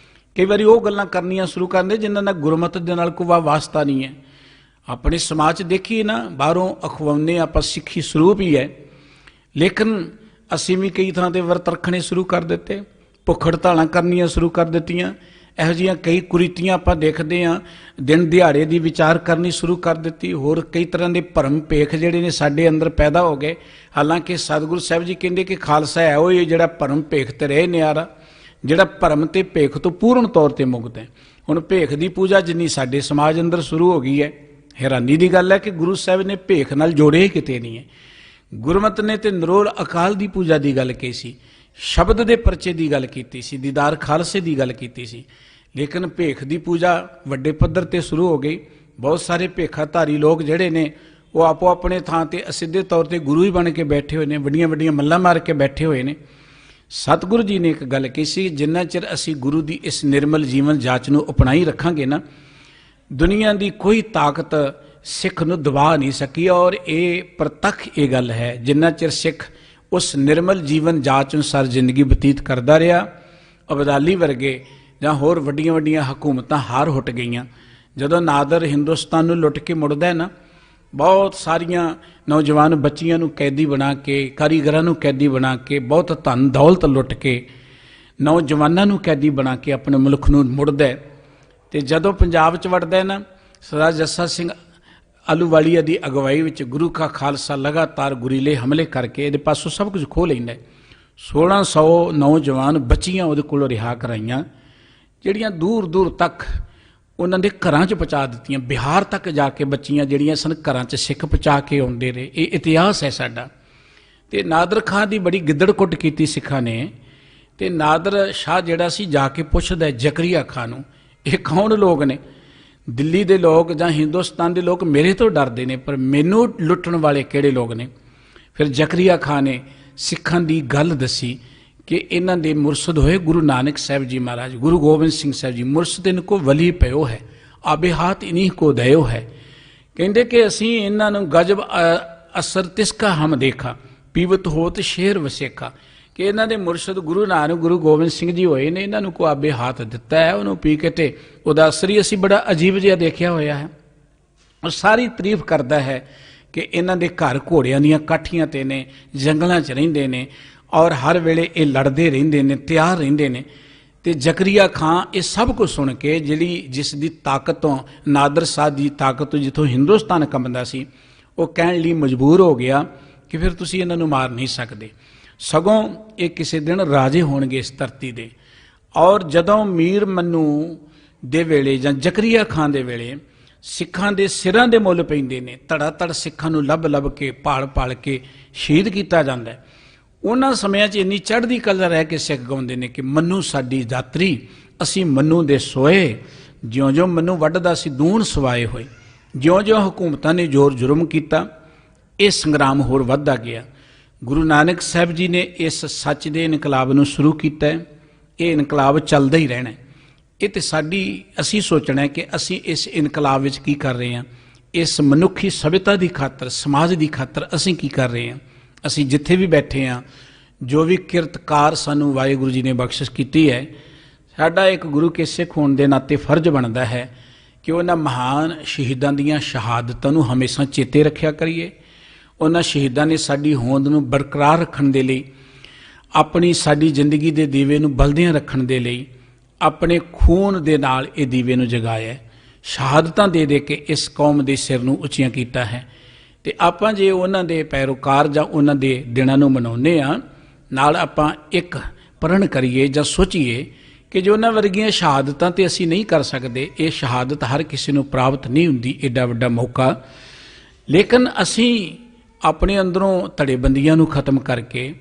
ਕਈ ਵਾਰੀ ਉਹ ਗੱਲਾਂ ਕਰਨੀਆਂ ਸ਼ੁਰੂ ਕਰਦੇ ਜਿਨ੍ਹਾਂ ਦਾ ਗੁਰਮਤਿ ਦੇ ਨਾਲ ਕੋਈ ਵਾਸਤਾ ਨਹੀਂ ਹੈ। ਆਪਣੇ ਸਮਾਜ 'ਚ ਦੇਖੀਏ ਨਾ, ਬਾਹਰੋਂ ਅਖਵਾਉਂਦੇ ਆਪਾਂ ਸਿੱਖੀ ਸਰੂਪ ਹੀ ਹੈ, ਲੇਕਿਨ ਅਸੀਂ ਵੀ ਕਈ ਥਾਂ 'ਤੇ ਵਰਤ ਰੱਖਣੇ ਸ਼ੁਰੂ ਕਰ ਦਿੱਤੇ, ਭੁੱਖ ਹੜਤਾਲਾਂ ਕਰਨੀਆਂ ਸ਼ੁਰੂ ਕਰ ਦਿੱਤੀਆਂ। ਇਹੋ ਜਿਹੀਆਂ ਕਈ ਕੁਰੀਤੀਆਂ ਆਪਾਂ ਦੇਖਦੇ ਹਾਂ, ਦਿਨ ਦਿਹਾੜੇ ਦੀ ਵਿਚਾਰ ਕਰਨੀ ਸ਼ੁਰੂ ਕਰ ਦਿੱਤੀ। ਹੋਰ ਕਈ ਤਰ੍ਹਾਂ ਦੇ ਭਰਮ ਭੇਖ ਜਿਹੜੇ ਨੇ ਸਾਡੇ ਅੰਦਰ ਪੈਦਾ ਹੋ ਗਏ। ਹਾਲਾਂਕਿ ਸਤਿਗੁਰੂ ਸਾਹਿਬ ਜੀ ਕਹਿੰਦੇ ਕਿ ਖਾਲਸਾ ਹੈ ਉਹ ਜਿਹੜਾ ਭਰਮ ਭੇਖ ਤੇ ਰਹੇ ਨਿਆਰਾ, ਜਿਹੜਾ ਭਰਮ ਤੇ ਭੇਖ ਤੋਂ ਪੂਰਨ ਤੌਰ ਤੇ ਮੁਕਤ ਹੈ। ਹੁਣ ਭੇਖ ਦੀ ਪੂਜਾ ਜਿੰਨੀ ਸਾਡੇ ਸਮਾਜ ਅੰਦਰ ਸ਼ੁਰੂ ਹੋ ਗਈ ਹੈ, ਹੈਰਾਨੀ ਦੀ ਗੱਲ ਹੈ ਕਿ ਗੁਰੂ ਸਾਹਿਬ ਨੇ ਭੇਖ ਨਾਲ ਜੋੜੇ ਹੀ ਕਿਤੇ ਨਹੀਂ ਹੈ। ਗੁਰਮਤਿ ਨੇ ਤੇ ਨਿਰੋਲ ਅਕਾਲ ਦੀ ਪੂਜਾ ਦੀ ਗੱਲ ਕਹੀ ਸੀ, ਸ਼ਬਦ ਦੇ ਪਰਚੇ ਦੀ ਗੱਲ ਕੀਤੀ ਸੀ, ਦੀਦਾਰ ਖਾਲਸੇ ਦੀ ਗੱਲ ਕੀਤੀ ਸੀ, ਲੇਕਿਨ ਭੇਖ ਦੀ ਪੂਜਾ ਵੱਡੇ ਪੱਧਰ ਤੇ ਸ਼ੁਰੂ ਹੋ ਗਈ। ਬਹੁਤ ਸਾਰੇ ਭੇਖਾਧਾਰੀ ਲੋਕ ਜਿਹੜੇ ਨੇ ਉਹ ਆਪੋ ਆਪਣੇ ਥਾਂ ਤੇ ਅਸਿੱਧੇ ਤੌਰ ਤੇ ਗੁਰੂ ਹੀ ਬਣ ਕੇ ਬੈਠੇ ਹੋਏ ਨੇ, ਵੱਡੀਆਂ ਵੱਡੀਆਂ ਮੱਲਾਂ ਮਾਰ ਕੇ ਬੈਠੇ ਹੋਏ ਨੇ। ਸਤਿਗੁਰੂ ਜੀ ਨੇ ਇੱਕ ਗੱਲ ਕਹੀ ਸੀ, ਜਿੰਨਾ ਚਿਰ ਅਸੀਂ ਗੁਰੂ ਦੀ ਇਸ ਨਿਰਮਲ ਜੀਵਨ ਜਾਚ ਨੂੰ ਅਪਣਾਈ ਰੱਖਾਂਗੇ ਨਾ, ਦੁਨੀਆ ਦੀ ਕੋਈ ਤਾਕਤ ਸਿੱਖ ਨੂੰ ਦਬਾ ਨਹੀਂ ਸਕੀ। ਔਰ ਇਹ ਪ੍ਰਤੱਖ ਇਹ ਗੱਲ ਹੈ, ਜਿੰਨਾ ਚਿਰ ਸਿੱਖ ਉਸ ਨਿਰਮਲ ਜੀਵਨ ਜਾਚ ਅਨੁਸਾਰ ਜ਼ਿੰਦਗੀ ਬਤੀਤ ਕਰਦਾ ਰਿਹਾ, ਅਬਦਾਲੀ ਵਰਗੇ ਜਾਂ ਹੋਰ ਵੱਡੀਆਂ ਵੱਡੀਆਂ ਹਕੂਮਤਾਂ ਹਾਰ ਹੁੱਟ ਗਈਆਂ। ਜਦੋਂ ਨਾਦਰ ਹਿੰਦੁਸਤਾਨ ਨੂੰ ਲੁੱਟ ਕੇ ਮੁੜਦਾ ਨਾ, ਬਹੁਤ ਸਾਰੀਆਂ ਨੌਜਵਾਨ ਬੱਚੀਆਂ ਨੂੰ ਕੈਦੀ ਬਣਾ ਕੇ, ਕਾਰੀਗਰਾਂ ਨੂੰ ਕੈਦੀ ਬਣਾ ਕੇ, ਬਹੁਤ ਧਨ ਦੌਲਤ ਲੁੱਟ ਕੇ, ਨੌਜਵਾਨਾਂ ਨੂੰ ਕੈਦੀ ਬਣਾ ਕੇ ਆਪਣੇ ਮੁਲਕ ਨੂੰ ਮੁੜਦਾ। ਤੇ ਜਦੋਂ ਪੰਜਾਬ 'ਚ ਵੜਦਾ ਨਾ, ਸਰਦਾਰ ਜੱਸਾ ਸਿੰਘ ਆਹਲੂਵਾਲੀਆ ਦੀ ਅਗਵਾਈ ਵਿੱਚ ਗੁਰੂ ਕਾ ਖਾਲਸਾ ਲਗਾਤਾਰ ਗੁਰੀਲੇ ਹਮਲੇ ਕਰਕੇ ਇਹਦੇ ਪਾਸੋਂ ਸਭ ਕੁਝ ਖੋਹ ਲੈਂਦਾ। 1600 ਨੌਜਵਾਨ ਬੱਚੀਆਂ ਉਹਦੇ ਕੋਲੋਂ ਰਿਹਾ ਕਰਾਈਆਂ, ਜਿਹੜੀਆਂ ਦੂਰ ਦੂਰ ਤੱਕ ਉਹਨਾਂ ਦੇ ਘਰਾਂ 'ਚ ਪਹੁੰਚਾ ਦਿੱਤੀਆਂ। ਬਿਹਾਰ ਤੱਕ ਜਾ ਕੇ ਬੱਚੀਆਂ ਜਿਹੜੀਆਂ ਸਨ ਘਰਾਂ 'ਚ ਸਿੱਖ ਪਹੁੰਚਾ ਕੇ ਆਉਂਦੇ ਰਹੇ। ਇਹ ਇਤਿਹਾਸ ਹੈ ਸਾਡਾ। ਤੇ ਨਾਦਰ ਖਾਂ ਦੀ ਬੜੀ ਗਿੱਦੜ ਕੁੱਟ ਕੀਤੀ ਸਿੱਖਾਂ ਨੇ। ਤੇ ਨਾਦਰ ਸ਼ਾਹ ਜਿਹੜਾ ਸੀ ਜਾ ਕੇ ਪੁੱਛਦਾ ਜ਼ਕਰੀਆ ਖਾਂ ਨੂੰ, ਇਹ ਕੌਣ ਲੋਕ ਨੇ? ਦਿੱਲੀ ਦੇ ਲੋਕ ਜਾਂ ਹਿੰਦੁਸਤਾਨ ਦੇ ਲੋਕ ਮੇਰੇ ਤੋਂ ਡਰਦੇ ਨੇ, ਪਰ ਮੈਨੂੰ ਲੁੱਟਣ ਵਾਲੇ ਕਿਹੜੇ ਲੋਕ ਨੇ? ਫਿਰ ਜ਼ਕਰੀਆ ਖਾਂ ਨੇ ਸਿੱਖਾਂ ਦੀ ਗੱਲ ਦੱਸੀ ਕਿ ਇਹਨਾਂ ਦੇ ਮੁਰਸ਼ਦ ਹੋਏ ਗੁਰੂ ਨਾਨਕ ਸਾਹਿਬ ਜੀ ਮਹਾਰਾਜ, ਗੁਰੂ ਗੋਬਿੰਦ ਸਿੰਘ ਸਾਹਿਬ ਜੀ। ਮੁਰਸ਼ਦ ਇਨ ਕੋ ਵਲੀ ਪਇਓ ਹੈ, ਆਬੇ ਹਾਥ ਇਨ੍ਹੀਂ ਕੋ ਦਇਓ ਹੈ। ਕਹਿੰਦੇ ਕਿ ਅਸੀਂ ਇਹਨਾਂ ਨੂੰ ਗਜਬ ਅਸਰ ਤਿਸਕਾ ਹਮ ਦੇਖਾ, ਪੀਵਤ ਹੋਤ ਸ਼ੇਰ ਵਸੇਖਾ, ਕਿ ਇਹਨਾਂ ਦੇ ਮੁਰਸ਼ਦ ਗੁਰੂ ਨਾਨਕ ਗੁਰੂ ਗੋਬਿੰਦ ਸਿੰਘ ਜੀ ਹੋਏ ਨੇ, ਇਹਨਾਂ ਨੂੰ ਕੋ ਆਬੇ ਹਾਥ ਦਿੱਤਾ ਹੈ, ਉਹਨੂੰ ਪੀ ਕੇ ਤੇ ਉਹਦਾ ਅਸਰ ਹੀ ਅਸੀਂ ਬੜਾ ਅਜੀਬ ਜਿਹਾ ਦੇਖਿਆ ਹੋਇਆ ਹੈ। ਔਰ ਸਾਰੀ ਤਾਰੀਫ ਕਰਦਾ ਹੈ ਕਿ ਇਹਨਾਂ ਦੇ ਘਰ ਘੋੜਿਆਂ ਦੀਆਂ ਕਾਠੀਆਂ ਤੇ ਨੇ, ਜੰਗਲਾਂ 'ਚ ਰਹਿੰਦੇ ਨੇ, ਔਰ ਹਰ ਵੇਲੇ ਇਹ ਲੜਦੇ ਰਹਿੰਦੇ ਨੇ, ਤਿਆਰ ਰਹਿੰਦੇ ਨੇ। ਤੇ ਜ਼ਕਰੀਆ ਖਾਂ ਇਹ ਸਭ ਕੁਝ ਸੁਣ ਕੇ, ਜਿਸ ਦੀ ਤਾਕਤ ਤੋਂ, ਨਾਦਰ ਸ਼ਾਹ ਦੀ ਤਾਕਤ ਤੋਂ ਜਿੱਥੋਂ ਹਿੰਦੁਸਤਾਨ ਕੰਬਦਾ ਸੀ, ਉਹ ਕਹਿਣ ਲਈ ਮਜਬੂਰ ਹੋ ਗਿਆ ਕਿ ਫਿਰ ਤੁਸੀਂ ਇਹਨਾਂ ਨੂੰ ਮਾਰ ਨਹੀਂ ਸਕਦੇ, ਸਗੋਂ ਇਹ ਕਿਸੇ ਦਿਨ ਰਾਜੇ ਹੋਣਗੇ ਇਸ ਧਰਤੀ ਦੇ। ਔਰ ਜਦੋਂ ਮੀਰ ਮੰਨੂ ਦੇ ਵੇਲੇ ਜਾਂ ਜ਼ਕਰੀਆ ਖਾਂ ਦੇ ਵੇਲੇ ਸਿੱਖਾਂ ਦੇ ਸਿਰਾਂ ਦੇ ਮੁੱਲ ਪੈਂਦੇ ਨੇ, ਧੜਾ ਧੜ ਸਿੱਖਾਂ ਨੂੰ ਲੱਭ ਲੱਭ ਕੇ, ਭਾਲ ਭਾਲ ਕੇ ਸ਼ਹੀਦ ਕੀਤਾ ਜਾਂਦਾ ਹੈ, ਉਹਨਾਂ ਸਮਿਆਂ 'ਚ ਇੰਨੀ ਚੜ੍ਹਦੀ ਕਲਾ ਰਹਿ ਕੇ ਸਿੱਖ ਗਾਉਂਦੇ ਨੇ ਕਿ ਮੰਨੂ ਸਾਡੀ ਦਾਤਰੀ, ਅਸੀਂ ਮੰਨੂ ਦੇ ਸੋਏ, ਜਿਉਂ ਜਿਉਂ ਮੰਨੂ ਵੱਢਦਾ ਸੀ ਦੂਣ ਸਵਾਏ ਹੋਏ। ਜਿਉਂ ਜਿਉਂ ਹਕੂਮਤਾਂ ਨੇ ਜ਼ੋਰ ਜੁਰਮ ਕੀਤਾ, ਇਹ ਸੰਗਰਾਮ ਹੋਰ ਵੱਧਦਾ ਗਿਆ। ਗੁਰੂ ਨਾਨਕ ਸਾਹਿਬ ਜੀ ਨੇ ਇਸ ਸੱਚ ਦੇ ਇਨਕਲਾਬ ਨੂੰ ਸ਼ੁਰੂ ਕੀਤਾ ਹੈ। ਇਹ ਇਨਕਲਾਬ ਚੱਲਦਾ ਹੀ ਰਹਿਣਾ। ਇਹ ਤੇ ਅਸੀਂ ਸੋਚਣਾ ਹੈ ਕਿ ਅਸੀਂ ਇਸ ਇਨਕਲਾਬ ਵਿੱਚ ਕੀ ਕਰ ਰਹੇ ਹਾਂ, ਇਸ ਮਨੁੱਖੀ ਸਭਿਅਤਾ ਦੀ ਖਾਤਰ, ਸਮਾਜ ਦੀ ਖਾਤਰ ਅਸੀਂ ਕੀ ਕਰ ਰਹੇ ਹਾਂ। ਅਸੀਂ ਜਿੱਥੇ ਵੀ ਬੈਠੇ ਹਾਂ, ਜੋ ਵੀ ਕਿਰਤਕਾਰ ਸਾਨੂੰ ਵਾਹਿਗੁਰੂ ਜੀ ਨੇ ਬਖਸ਼ਿਸ਼ ਕੀਤੀ ਹੈ, ਸਾਡਾ ਇੱਕ ਗੁਰੂ ਕੇ ਸਿੱਖ ਹੋਣ ਦੇ ਨਾਤੇ ਫਰਜ਼ ਬਣਦਾ ਹੈ ਕਿ ਉਹਨਾਂ ਮਹਾਨ ਸ਼ਹੀਦਾਂ ਦੀਆਂ ਸ਼ਹਾਦਤਾਂ ਨੂੰ ਹਮੇਸ਼ਾ ਚੇਤੇ ਰੱਖਿਆ ਕਰੀਏ। ਉਹਨਾਂ ਸ਼ਹੀਦਾਂ ਨੇ ਸਾਡੀ ਹੋਂਦ ਨੂੰ ਬਰਕਰਾਰ ਰੱਖਣ ਦੇ ਲਈ, ਆਪਣੀ ਸਾਡੀ ਜ਼ਿੰਦਗੀ ਦੇ ਦੀਵੇ ਨੂੰ ਬਲਦਿਆਂ ਰੱਖਣ ਦੇ ਲਈ ਆਪਣੇ ਖੂਨ ਦੇ ਨਾਲ ਇਹ ਦੀਵੇ ਨੂੰ ਜਗਾਇਆ, ਸ਼ਹਾਦਤਾਂ ਦੇ ਦੇ ਕੇ ਇਸ ਕੌਮ ਦੇ ਸਿਰ ਨੂੰ ਉੱਚੀਆਂ ਕੀਤਾ ਹੈ। ਤੇ ਆਪਾਂ ਜੇ ਉਹਨਾਂ ਦੇ ਪੈਰੋਕਾਰ ਜਾਂ ਉਹਨਾਂ ਦੇ ਦਿਨਾਂ ਨੂੰ ਮਨਾਉਂਦੇ ਹਾਂ, ਨਾਲ ਆਪਾਂ ਇੱਕ ਪ੍ਰਣ ਕਰੀਏ ਜਾਂ ਸੋਚੀਏ ਕਿ ਜੋ ਉਹਨਾਂ ਵਰਗੀਆਂ ਸ਼ਹਾਦਤਾਂ ਤੇ ਅਸੀਂ ਨਹੀਂ ਕਰ ਸਕਦੇ। ਇਹ ਸ਼ਹਾਦਤ ਹਰ ਕਿਸੇ ਨੂੰ ਪ੍ਰਾਪਤ ਨਹੀਂ ਹੁੰਦੀ, ਏਡਾ ਵੱਡਾ ਮੌਕਾ। ਲੇਕਿਨ ਅਸੀਂ ਆਪਣੇ ਅੰਦਰੋਂ ਧੜੇਬੰਦੀਆਂ ਨੂੰ ਖਤਮ ਕਰਕੇ,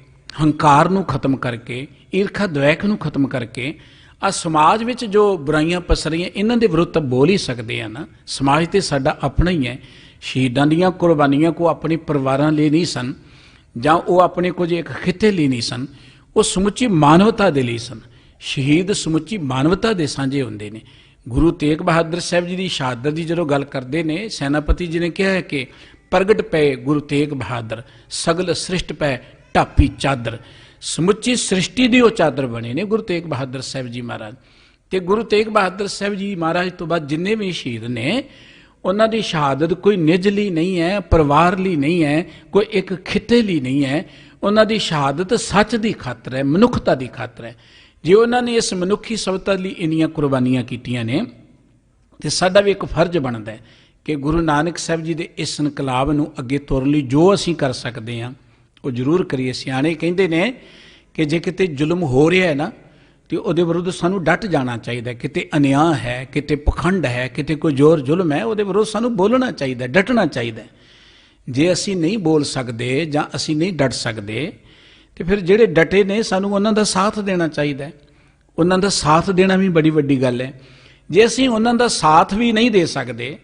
ਹੰਕਾਰ ਨੂੰ ਖਤਮ ਕਰਕੇ, ਈਰਖਾ ਦਵੈਕ ਨੂੰ ਖਤਮ ਕਰਕੇ, ਆ ਸਮਾਜ ਵਿੱਚ ਜੋ ਬੁਰਾਈਆਂ ਪਸਰ ਰਹੀਆਂ, ਇਹਨਾਂ ਦੇ ਵਿਰੁੱਧ ਬੋਲ ਹੀ ਸਕਦੇ ਆ ਨਾ। ਸਮਾਜ ਤੇ ਸਾਡਾ ਆਪਣਾ ਹੀ ਹੈ। ਸ਼ਹੀਦਾਂ ਦੀਆਂ ਕੁਰਬਾਨੀਆਂ ਕੋ ਆਪਣੇ ਪਰਿਵਾਰਾਂ ਲਈ ਨਹੀਂ ਸਨ, ਜਾਂ ਉਹ ਆਪਣੇ ਕੁਝ ਇੱਕ ਖਿੱਤੇ ਲਈ ਨਹੀਂ ਸਨ, ਉਹ ਸਮੁੱਚੀ ਮਾਨਵਤਾ ਦੇ ਲਈ ਸਨ। ਸ਼ਹੀਦ ਸਮੁੱਚੀ ਮਾਨਵਤਾ ਦੇ ਸਾਂਝੇ ਹੁੰਦੇ ਨੇ। ਗੁਰੂ ਤੇਗ ਬਹਾਦਰ ਸਾਹਿਬ ਜੀ ਦੀ ਸ਼ਹਾਦਤ ਦੀ ਜਦੋਂ ਗੱਲ ਕਰਦੇ ਨੇ, ਸੈਨਾਪਤੀ ਜੀ ਨੇ ਕਿਹਾ ਹੈ ਕਿ ਪ੍ਰਗਟ ਪਏ ਗੁਰੂ ਤੇਗ ਬਹਾਦਰ, ਸਗਲ ਸ੍ਰਿਸ਼ਟ ਪੈ ਢਾਪੀ ਚਾਦਰ। ਸਮੁੱਚੀ ਸ੍ਰਿਸ਼ਟੀ ਦੀ ਉਹ ਚਾਦਰ ਬਣੇ ਨੇ ਗੁਰੂ ਤੇਗ ਬਹਾਦਰ ਸਾਹਿਬ ਜੀ ਮਹਾਰਾਜ। ਤੇ ਗੁਰੂ ਤੇਗ ਬਹਾਦਰ ਸਾਹਿਬ ਜੀ ਮਹਾਰਾਜ ਤੋਂ ਬਾਅਦ ਜਿੰਨੇ ਵੀ ਸ਼ਹੀਦ ਨੇ, ਉਹਨਾਂ ਦੀ ਸ਼ਹਾਦਤ ਕੋਈ ਨਿੱਜ ਲਈ ਨਹੀਂ ਹੈ, ਪਰਿਵਾਰ ਲਈ ਨਹੀਂ ਹੈ, ਕੋਈ ਇੱਕ ਖਿੱਤੇ ਲਈ ਨਹੀਂ ਹੈ। ਉਹਨਾਂ ਦੀ ਸ਼ਹਾਦਤ ਸੱਚ ਦੀ ਖਾਤਰ ਹੈ, ਮਨੁੱਖਤਾ ਦੀ ਖਾਤਰ ਹੈ। ਜੇ ਉਹਨਾਂ ਨੇ ਇਸ ਮਨੁੱਖੀ ਸਭਤਾ ਲਈ ਇੰਨੀਆਂ ਕੁਰਬਾਨੀਆਂ ਕੀਤੀਆਂ ਨੇ, ਤੇ ਸਾਡਾ ਵੀ ਇੱਕ ਫਰਜ਼ ਬਣਦਾ ਹੈ ਕਿ ਗੁਰੂ ਨਾਨਕ ਸਾਹਿਬ ਜੀ ਦੇ ਇਸ ਇਨਕਲਾਬ ਨੂੰ ਅੱਗੇ ਤੋਰਨ ਲਈ ਜੋ ਅਸੀਂ ਕਰ ਸਕਦੇ ਹਾਂ ਉਹ ਜ਼ਰੂਰ ਕਰੀਏ। ਸਿਆਣੇ ਕਹਿੰਦੇ ਨੇ ਕਿ ਜੇ ਕਿਤੇ ਜ਼ੁਲਮ ਹੋ ਰਿਹਾ ਹੈ ਨਾ, ਤੇ ਉਹਦੇ ਵਿਰੁੱਧ ਸਾਨੂੰ ਡਟ ਜਾਣਾ ਚਾਹੀਦਾ। ਕਿਤੇ ਅਨਿਆਂ ਹੈ, ਕਿਤੇ ਪਖੰਡ ਹੈ, ਕਿਤੇ ਕੋਈ ਜ਼ੋਰ ਜ਼ੁਲਮ ਹੈ, ਉਹਦੇ ਵਿਰੁੱਧ ਸਾਨੂੰ ਬੋਲਣਾ ਚਾਹੀਦਾ, ਡਟਣਾ ਚਾਹੀਦਾ। ਜੇ ਅਸੀਂ ਨਹੀਂ ਬੋਲ ਸਕਦੇ ਜਾਂ ਅਸੀਂ ਨਹੀਂ ਡਟ ਸਕਦੇ, ਤੇ ਫਿਰ ਜਿਹੜੇ ਡਟੇ ਨੇ ਸਾਨੂੰ ਉਹਨਾਂ ਦਾ ਸਾਥ ਦੇਣਾ ਚਾਹੀਦਾ। ਉਹਨਾਂ ਦਾ ਸਾਥ ਦੇਣਾ ਵੀ ਬੜੀ ਵੱਡੀ ਗੱਲ ਹੈ। ਜੇ ਅਸੀਂ ਉਹਨਾਂ ਦਾ ਸਾਥ ਵੀ ਨਹੀਂ ਦੇ ਸਕਦੇ,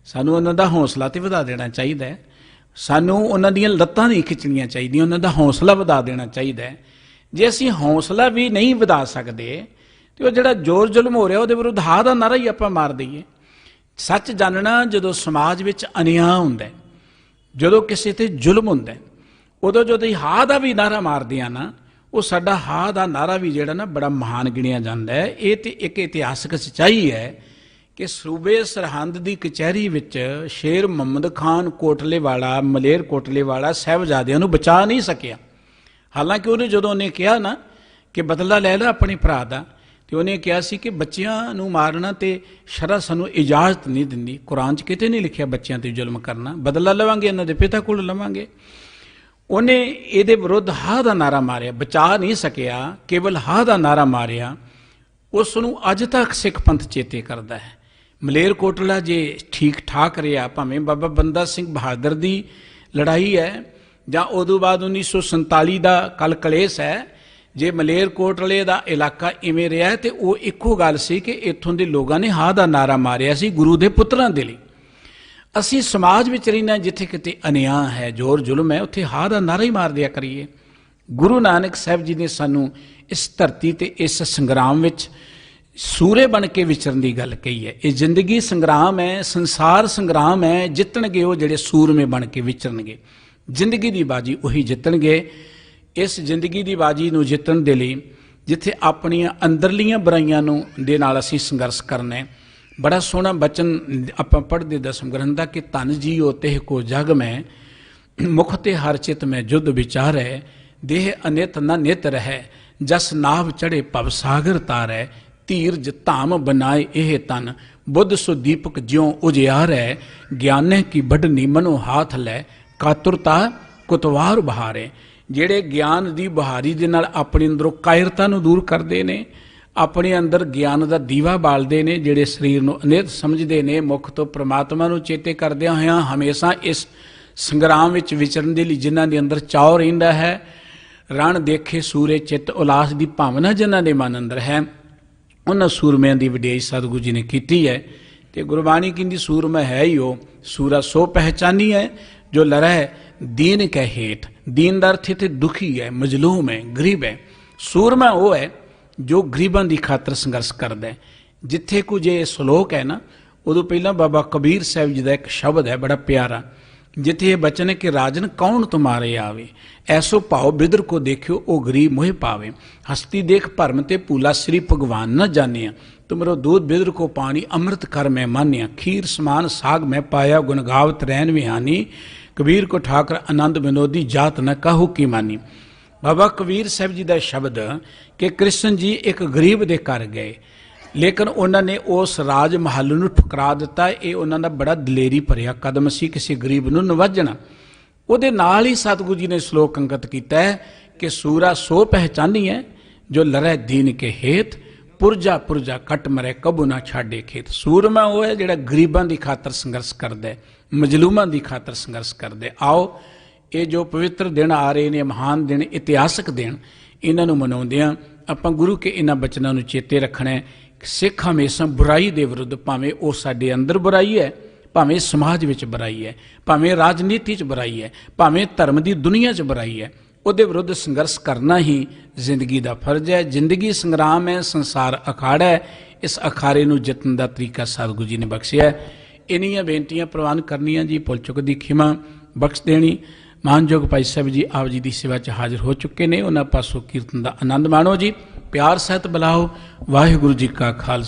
ਸਾਨੂੰ ਉਹਨਾਂ ਦਾ ਹੌਸਲਾ ਤੇ ਵਧਾ ਦੇਣਾ ਚਾਹੀਦਾ ਹੈ। ਸਾਨੂੰ ਉਹਨਾਂ ਦੀਆਂ ਲੱਤਾਂ ਨਹੀਂ ਖਿੱਚਣੀਆਂ ਚਾਹੀਦੀਆਂ, ਉਹਨਾਂ ਦਾ ਹੌਸਲਾ ਵਧਾ ਦੇਣਾ ਚਾਹੀਦਾ ਹੈ। ਜੇ ਅਸੀਂ ਹੌਸਲਾ ਵੀ ਨਹੀਂ ਵਧਾ ਸਕਦੇ, ਤੇ ਉਹ ਜਿਹੜਾ ਜ਼ੋਰ ਜ਼ੁਲਮ ਹੋ ਰਿਹਾ ਉਹਦੇ ਵਿਰੁੱਧ ਹਾਂ ਦਾ ਨਾਰਾ ਹੀ ਆਪਾਂ ਮਾਰ ਦਈਏ। ਸੱਚ ਜਾਣਨਾ, ਜਦੋਂ ਸਮਾਜ ਵਿੱਚ ਅਨਿਆਂ ਹੁੰਦਾ, ਜਦੋਂ ਕਿਸੇ ਤੇ ਜ਼ੁਲਮ ਹੁੰਦਾ, ਉਦੋਂ ਜਦੋਂ ਹਾਂ ਦਾ ਵੀ ਨਾਰਾ ਮਾਰਦੇ ਆ ਨਾ, ਉਹ ਸਾਡਾ ਹਾਂ ਦਾ ਨਾਰਾ ਵੀ ਜਿਹੜਾ ਨਾ ਬੜਾ ਮਹਾਨ ਗਿਣਿਆ ਜਾਂਦਾ ਹੈ। ਇਹ ਤੇ ਇੱਕ ਇਤਿਹਾਸਕ ਸੱਚਾਈ ਹੈ ਕਿ ਸੂਬੇ ਸਰਹੰਦ ਦੀ ਕਚਹਿਰੀ ਵਿੱਚ ਸ਼ੇਰ ਮੁਹੰਮਦ ਖਾਨ ਕੋਟਲੇ ਵਾਲਾ, ਮਲੇਰ ਕੋਟਲੇ ਵਾਲਾ ਸਾਹਿਬਜ਼ਾਦਿਆਂ ਨੂੰ ਬਚਾ ਨਹੀਂ ਸਕਿਆ। ਹਾਲਾਂਕਿ ਜਦੋਂ ਉਹਨੇ ਕਿਹਾ ਨਾ ਕਿ ਬਦਲਾ ਲੈ ਲੈ ਆਪਣੇ ਭਰਾ ਦਾ, ਤੇ ਉਹਨੇ ਕਿਹਾ ਸੀ ਕਿ ਬੱਚਿਆਂ ਨੂੰ ਮਾਰਨਾ ਤੇ ਸ਼ਰਅ ਸਾਨੂੰ ਇਜਾਜ਼ਤ ਨਹੀਂ ਦਿੰਦੀ। ਕੁਰਾਨ 'ਚ ਕਿਤੇ ਨਹੀਂ ਲਿਖਿਆ ਬੱਚਿਆਂ ਤੇ ਜ਼ੁਲਮ ਕਰਨਾ। ਬਦਲਾ ਲਵਾਂਗੇ, ਇਹਨਾਂ ਦੇ ਪਿਤਾ ਕੋਲ ਲਵਾਂਗੇ। ਉਹਨੇ ਇਹਦੇ ਵਿਰੁੱਧ ਹਾਂ ਦਾ ਨਾਰਾ ਮਾਰਿਆ, ਬਚਾ ਨਹੀਂ ਸਕਿਆ, ਕੇਵਲ ਹਾਂ ਦਾ ਨਾਰਾ ਮਾਰਿਆ। ਉਸ ਨੂੰ ਅੱਜ ਤੱਕ ਸਿੱਖ ਪੰਥ ਚੇਤੇ ਕਰਦਾ ਹੈ। ਮਲੇਰ ਕੋਟਲਾ ਜੇ ਠੀਕ ਠਾਕ ਰਿਹਾ, ਭਾਵੇਂ ਬਾਬਾ ਬੰਦਾ ਸਿੰਘ ਬਹਾਦਰ ਦੀ ਲੜਾਈ ਹੈ ਜਾਂ ਉਦੋਂ ਬਾਅਦ 1947 ਦਾ ਕਲ ਕਲੇਸ਼ ਹੈ, ਜੇ ਮਲੇਰ ਕੋਟਲੇ ਦਾ ਇਲਾਕਾ ਇਵੇਂ ਰਿਹਾ ਤੇ ਉਹ ਇੱਕੋ ਗੱਲ ਸੀ ਕਿ ਇੱਥੋਂ ਦੇ ਲੋਕਾਂ ਨੇ ਹਾਂ ਦਾ ਨਾਰਾ ਮਾਰਿਆ ਸੀ ਗੁਰੂ ਦੇ ਪੁੱਤਰਾਂ ਦੇ ਲਈ। ਅਸੀਂ ਸਮਾਜ ਵਿੱਚ ਰਹਿਣਾ, ਜਿੱਥੇ ਕਿਤੇ ਅਨਿਆਂ ਹੈ, ਜ਼ੋਰ ਜ਼ੁਲਮ ਹੈ, ਉੱਥੇ ਹਾਂ ਦਾ ਨਾਰਾ ਹੀ ਮਾਰ ਦਿਆ ਕਰੀਏ। ਗੁਰੂ ਨਾਨਕ ਸਾਹਿਬ ਜੀ ਨੇ ਸਾਨੂੰ ਇਸ ਧਰਤੀ ਤੇ ਇਸ ਸੰਗਰਾਮ ਵਿੱਚ ਸੂਰੇ ਬਣ ਕੇ ਵਿਚਰਨ ਦੀ ਗੱਲ ਕਹੀ ਹੈ। ਇਹ ਜ਼ਿੰਦਗੀ ਸੰਗਰਾਮ ਹੈ, ਸੰਸਾਰ ਸੰਗਰਾਮ ਹੈ। ਜਿੱਤਣਗੇ ਉਹ ਜਿਹੜੇ ਸੂਰਮੇ ਬਣ ਕੇ ਵਿਚਰਨਗੇ। ਜ਼ਿੰਦਗੀ ਦੀ ਬਾਜੀ ਉਹੀ ਜਿੱਤਣਗੇ। ਇਸ ਜ਼ਿੰਦਗੀ ਦੀ ਬਾਜੀ ਨੂੰ ਜਿੱਤਣ ਦੇ ਲਈ ਜਿੱਥੇ ਆਪਣੀਆਂ ਅੰਦਰਲੀਆਂ ਬੁਰਾਈਆਂ ਨੂੰ ਦੇ ਨਾਲ ਅਸੀਂ ਸੰਘਰਸ਼ ਕਰਨਾ ਹੈ। ਬੜਾ ਸੋਹਣਾ ਬਚਨ ਆਪਾਂ ਪੜ੍ਹਦੇ ਦਸਮ ਗ੍ਰੰਥ ਦਾ ਕਿ ਧਨ ਜੀਓ ਤੇਹ ਕੋ ਜਗ ਮੈਂ, ਮੁਖ ਤੇ ਹਰ ਚਿਤ ਮੈਂ ਜੁਦ ਵਿਚਾਰੈ, ਦੇਹ ਅਨਿਤ ਨ ਨਿਤ ਰਹਿ, ਜਸ ਨਾਭ ਚੜੇ ਭਵ ਸਾਗਰ ਤਾਰੈ, ਧੀਰਜ ਧਾਮ ਬਨਾਏ ਇਹ ਤਨ, ਬੁੱਧ ਸੋ ਦੀਪਕ ਜਿਉ ਉਜਿਆਰੈ, ਗਿਆਨੇ ਕੀ ਵੱਢਨੀ ਮਨੋ ਹਾਥ ਲੈ, ਕਾਤੁਰਤਾ ਕੁਤਵਾਰ ਬਹਾਰੇ। ਜਿਹੜੇ ਗਿਆਨ ਦੀ ਬਹਾਰੀ ਦੇ ਨਾਲ ਆਪਣੇ ਅੰਦਰੋਂ ਕਾਇਰਤਾ ਨੂੰ ਦੂਰ ਕਰਦੇ ਨੇ, ਆਪਣੇ ਅੰਦਰ ਗਿਆਨ ਦਾ ਦੀਵਾ ਬਾਲਦੇ ਨੇ, ਜਿਹੜੇ ਸਰੀਰ ਨੂੰ ਅਨਿਤ ਸਮਝਦੇ ਨੇ, ਮੁੱਖ ਤੋਂ ਪ੍ਰਮਾਤਮਾ ਨੂੰ ਚੇਤੇ ਕਰਦਿਆਂ ਹੋਇਆਂ ਹਮੇਸ਼ਾ ਇਸ ਸੰਗਰਾਮ ਵਿੱਚ ਵਿਚਰਨ ਦੇ ਲਈ ਜਿਨ੍ਹਾਂ ਦੇ ਅੰਦਰ ਚਾਅ ਰਹਿੰਦਾ ਹੈ, ਰਣ ਦੇਖੇ ਸੂਰੇ ਚਿੱਤ ਉਲਾਸ ਦੀ ਭਾਵਨਾ ਜਿਨ੍ਹਾਂ ਦੇ ਮਨ ਅੰਦਰ ਹੈ, ਉਹਨਾਂ ਸੂਰਮਿਆਂ ਦੀ ਵਡਿਆਈ ਸਤਿਗੁਰੂ ਜੀ ਨੇ ਕੀਤੀ ਹੈ। ਤੇ ਗੁਰਬਾਣੀ ਕਹਿੰਦੀ ਸੂਰਮਾ ਹੈ ਹੀ ਉਹ, ਸੂਰਾ ਸੋ ਪਹਿਚਾਨੀ ਹੈ ਜੋ ਲੜੈ ਦੀਨ ਕੈ ਹੇਠ। ਦੀਨ ਦਾ ਅਰਥ ਇੱਥੇ ਦੁਖੀ ਹੈ, ਮਜਲੂਮ ਹੈ, ਗਰੀਬ ਹੈ। ਸੂਰਮਾ ਉਹ ਹੈ ਜੋ ਗਰੀਬਾਂ ਦੀ ਖਾਤਰ ਸੰਘਰਸ਼ ਕਰਦਾ ਹੈ। ਜਿੱਥੇ ਕੁਝ ਇਹ ਸਲੋਕ ਹੈ ਨਾ, ਉਦੋਂ ਪਹਿਲਾਂ ਬਾਬਾ ਕਬੀਰ ਸਾਹਿਬ ਜੀ ਦਾ ਇੱਕ ਸ਼ਬਦ ਹੈ ਬੜਾ ਪਿਆਰਾ, ਜਿੱਥੇ ਇਹ ਬਚਨ ਹੈ ਕਿ ਰਾਜਨ ਕੌਣ ਤੁਮਾਰੇ ਆਵੇ, ਐਸੋ ਭਾਉ ਬਿਦਰ ਕੋ ਦੇਖਿਓ ਉਹ ਗਰੀਬ ਮੋਹਿ ਪਾਵੇ, ਹਸਤੀ ਦੇਖ ਭਰਮ ਤੇ ਭੂਲਾ ਸ੍ਰੀ ਭਗਵਾਨ ਨਾ ਜਾਣਿਆ, ਤੁਮਰੋ ਦੂਧ ਬਿਦਰ ਕੋ ਪਾਣੀ ਅੰਮ੍ਰਿਤ ਕਰ ਮੈਂ ਮਾਨਿਆ, ਖੀਰ ਸਮਾਨ ਸਾਗ ਮੈਂ ਪਾਇਆ ਗੁਣ ਗਾਵਤ ਰਹਿਣ ਵਿਹਾਨੀ, ਕਬੀਰ ਕੋ ਠਾਕਰ ਆਨੰਦ ਵਿਨੋਦੀ ਜਾਤ ਨ ਕਾਹੂ ਕੀ ਮਾਨੀ। ਬਾਬਾ ਕਬੀਰ ਸਾਹਿਬ ਜੀ ਦਾ ਸ਼ਬਦ ਕਿ ਕ੍ਰਿਸ਼ਨ ਜੀ ਇੱਕ ਗਰੀਬ ਦੇ ਘਰ ਗਏ, ਲੇਕਿਨ ਉਹਨਾਂ ਨੇ ਉਸ ਰਾਜ ਮਹੱਲ ਨੂੰ ਠੁਕਰਾ ਦਿੱਤਾ। ਇਹ ਉਹਨਾਂ ਦਾ ਬੜਾ ਦਲੇਰੀ ਭਰਿਆ ਕਦਮ ਸੀ, ਕਿਸੇ ਗਰੀਬ ਨੂੰ ਨਵਾਜਣਾ। ਉਹਦੇ ਨਾਲ ਹੀ ਸਤਿਗੁਰੂ ਜੀ ਨੇ ਸ਼ਲੋਕ ਅੰਕਿਤ ਕੀਤਾ ਹੈ ਕਿ ਸੂਰਾ ਸੋ ਪਹਿਚਾਨੀ ਹੈ ਜੋ ਲੜੈ ਦੀਨ ਕੇ ਹੇਤ, ਪੁਰਜਾ ਪੁਰਜਾ ਕੱਟ ਮਰੇ ਕਬੂ ਨਾ ਛਾੜੇ ਖੇਤ। ਸੂਰਮਾ ਉਹ ਹੈ ਜਿਹੜਾ ਗਰੀਬਾਂ ਦੀ ਖਾਤਰ ਸੰਘਰਸ਼ ਕਰਦਾ, ਮਜਲੂਮਾਂ ਦੀ ਖਾਤਰ ਸੰਘਰਸ਼ ਕਰਦੇ। ਆਓ ਇਹ ਜੋ ਪਵਿੱਤਰ ਦਿਨ ਆ ਰਹੇ ਨੇ, ਮਹਾਨ ਦਿਨ, ਇਤਿਹਾਸਕ ਦਿਨ, ਇਹਨਾਂ ਨੂੰ ਮਨਾਉਂਦਿਆਂ ਆਪਾਂ ਗੁਰੂ ਕੇ ਇਹਨਾਂ ਬਚਨਾਂ ਨੂੰ ਚੇਤੇ ਰੱਖਣਾ ਹੈ। ਸਿੱਖ ਹਮੇਸ਼ਾ ਬੁਰਾਈ ਦੇ ਵਿਰੁੱਧ, ਭਾਵੇਂ ਉਹ ਸਾਡੇ ਅੰਦਰ ਬੁਰਾਈ ਹੈ, ਭਾਵੇਂ ਸਮਾਜ ਵਿੱਚ ਬੁਰਾਈ ਹੈ, ਭਾਵੇਂ ਰਾਜਨੀਤੀ 'ਚ ਬੁਰਾਈ ਹੈ, ਭਾਵੇਂ ਧਰਮ ਦੀ ਦੁਨੀਆ 'ਚ ਬੁਰਾਈ ਹੈ, ਉਹਦੇ ਵਿਰੁੱਧ ਸੰਘਰਸ਼ ਕਰਨਾ ਹੀ ਜ਼ਿੰਦਗੀ ਦਾ ਫਰਜ਼ ਹੈ। ਜ਼ਿੰਦਗੀ ਸੰਗਰਾਮ ਹੈ, ਸੰਸਾਰ ਅਖਾੜਾ ਹੈ। ਇਸ ਅਖਾੜੇ ਨੂੰ ਜਿੱਤਣ ਦਾ ਤਰੀਕਾ ਸਤਿਗੁਰੂ ਜੀ ਨੇ ਬਖਸ਼ਿਆ। ਇੰਨੀਆਂ ਬੇਨਤੀਆਂ ਪ੍ਰਵਾਨ ਕਰਨੀਆਂ ਜੀ, ਭੁੱਲ ਚੁੱਕ ਦੀ ਖਿਮਾ ਬਖਸ਼ ਦੇਣੀ। ਮਾਨਯੋਗ ਭਾਈ ਸਾਹਿਬ ਜੀ ਆਪ ਜੀ ਦੀ ਸੇਵਾ 'ਚ ਹਾਜ਼ਰ ਹੋ ਚੁੱਕੇ ਨੇ। ਉਹਨਾਂ ਪਾਸੋਂ ਕੀਰਤਨ ਦਾ ਆਨੰਦ ਮਾਣੋ ਜੀ, ਪਿਆਰ ਸਹਿਤ ਬੁਲਾਓ। ਵਾਹਿਗੁਰੂ ਜੀ ਕਾ ਖਾਲਸਾ।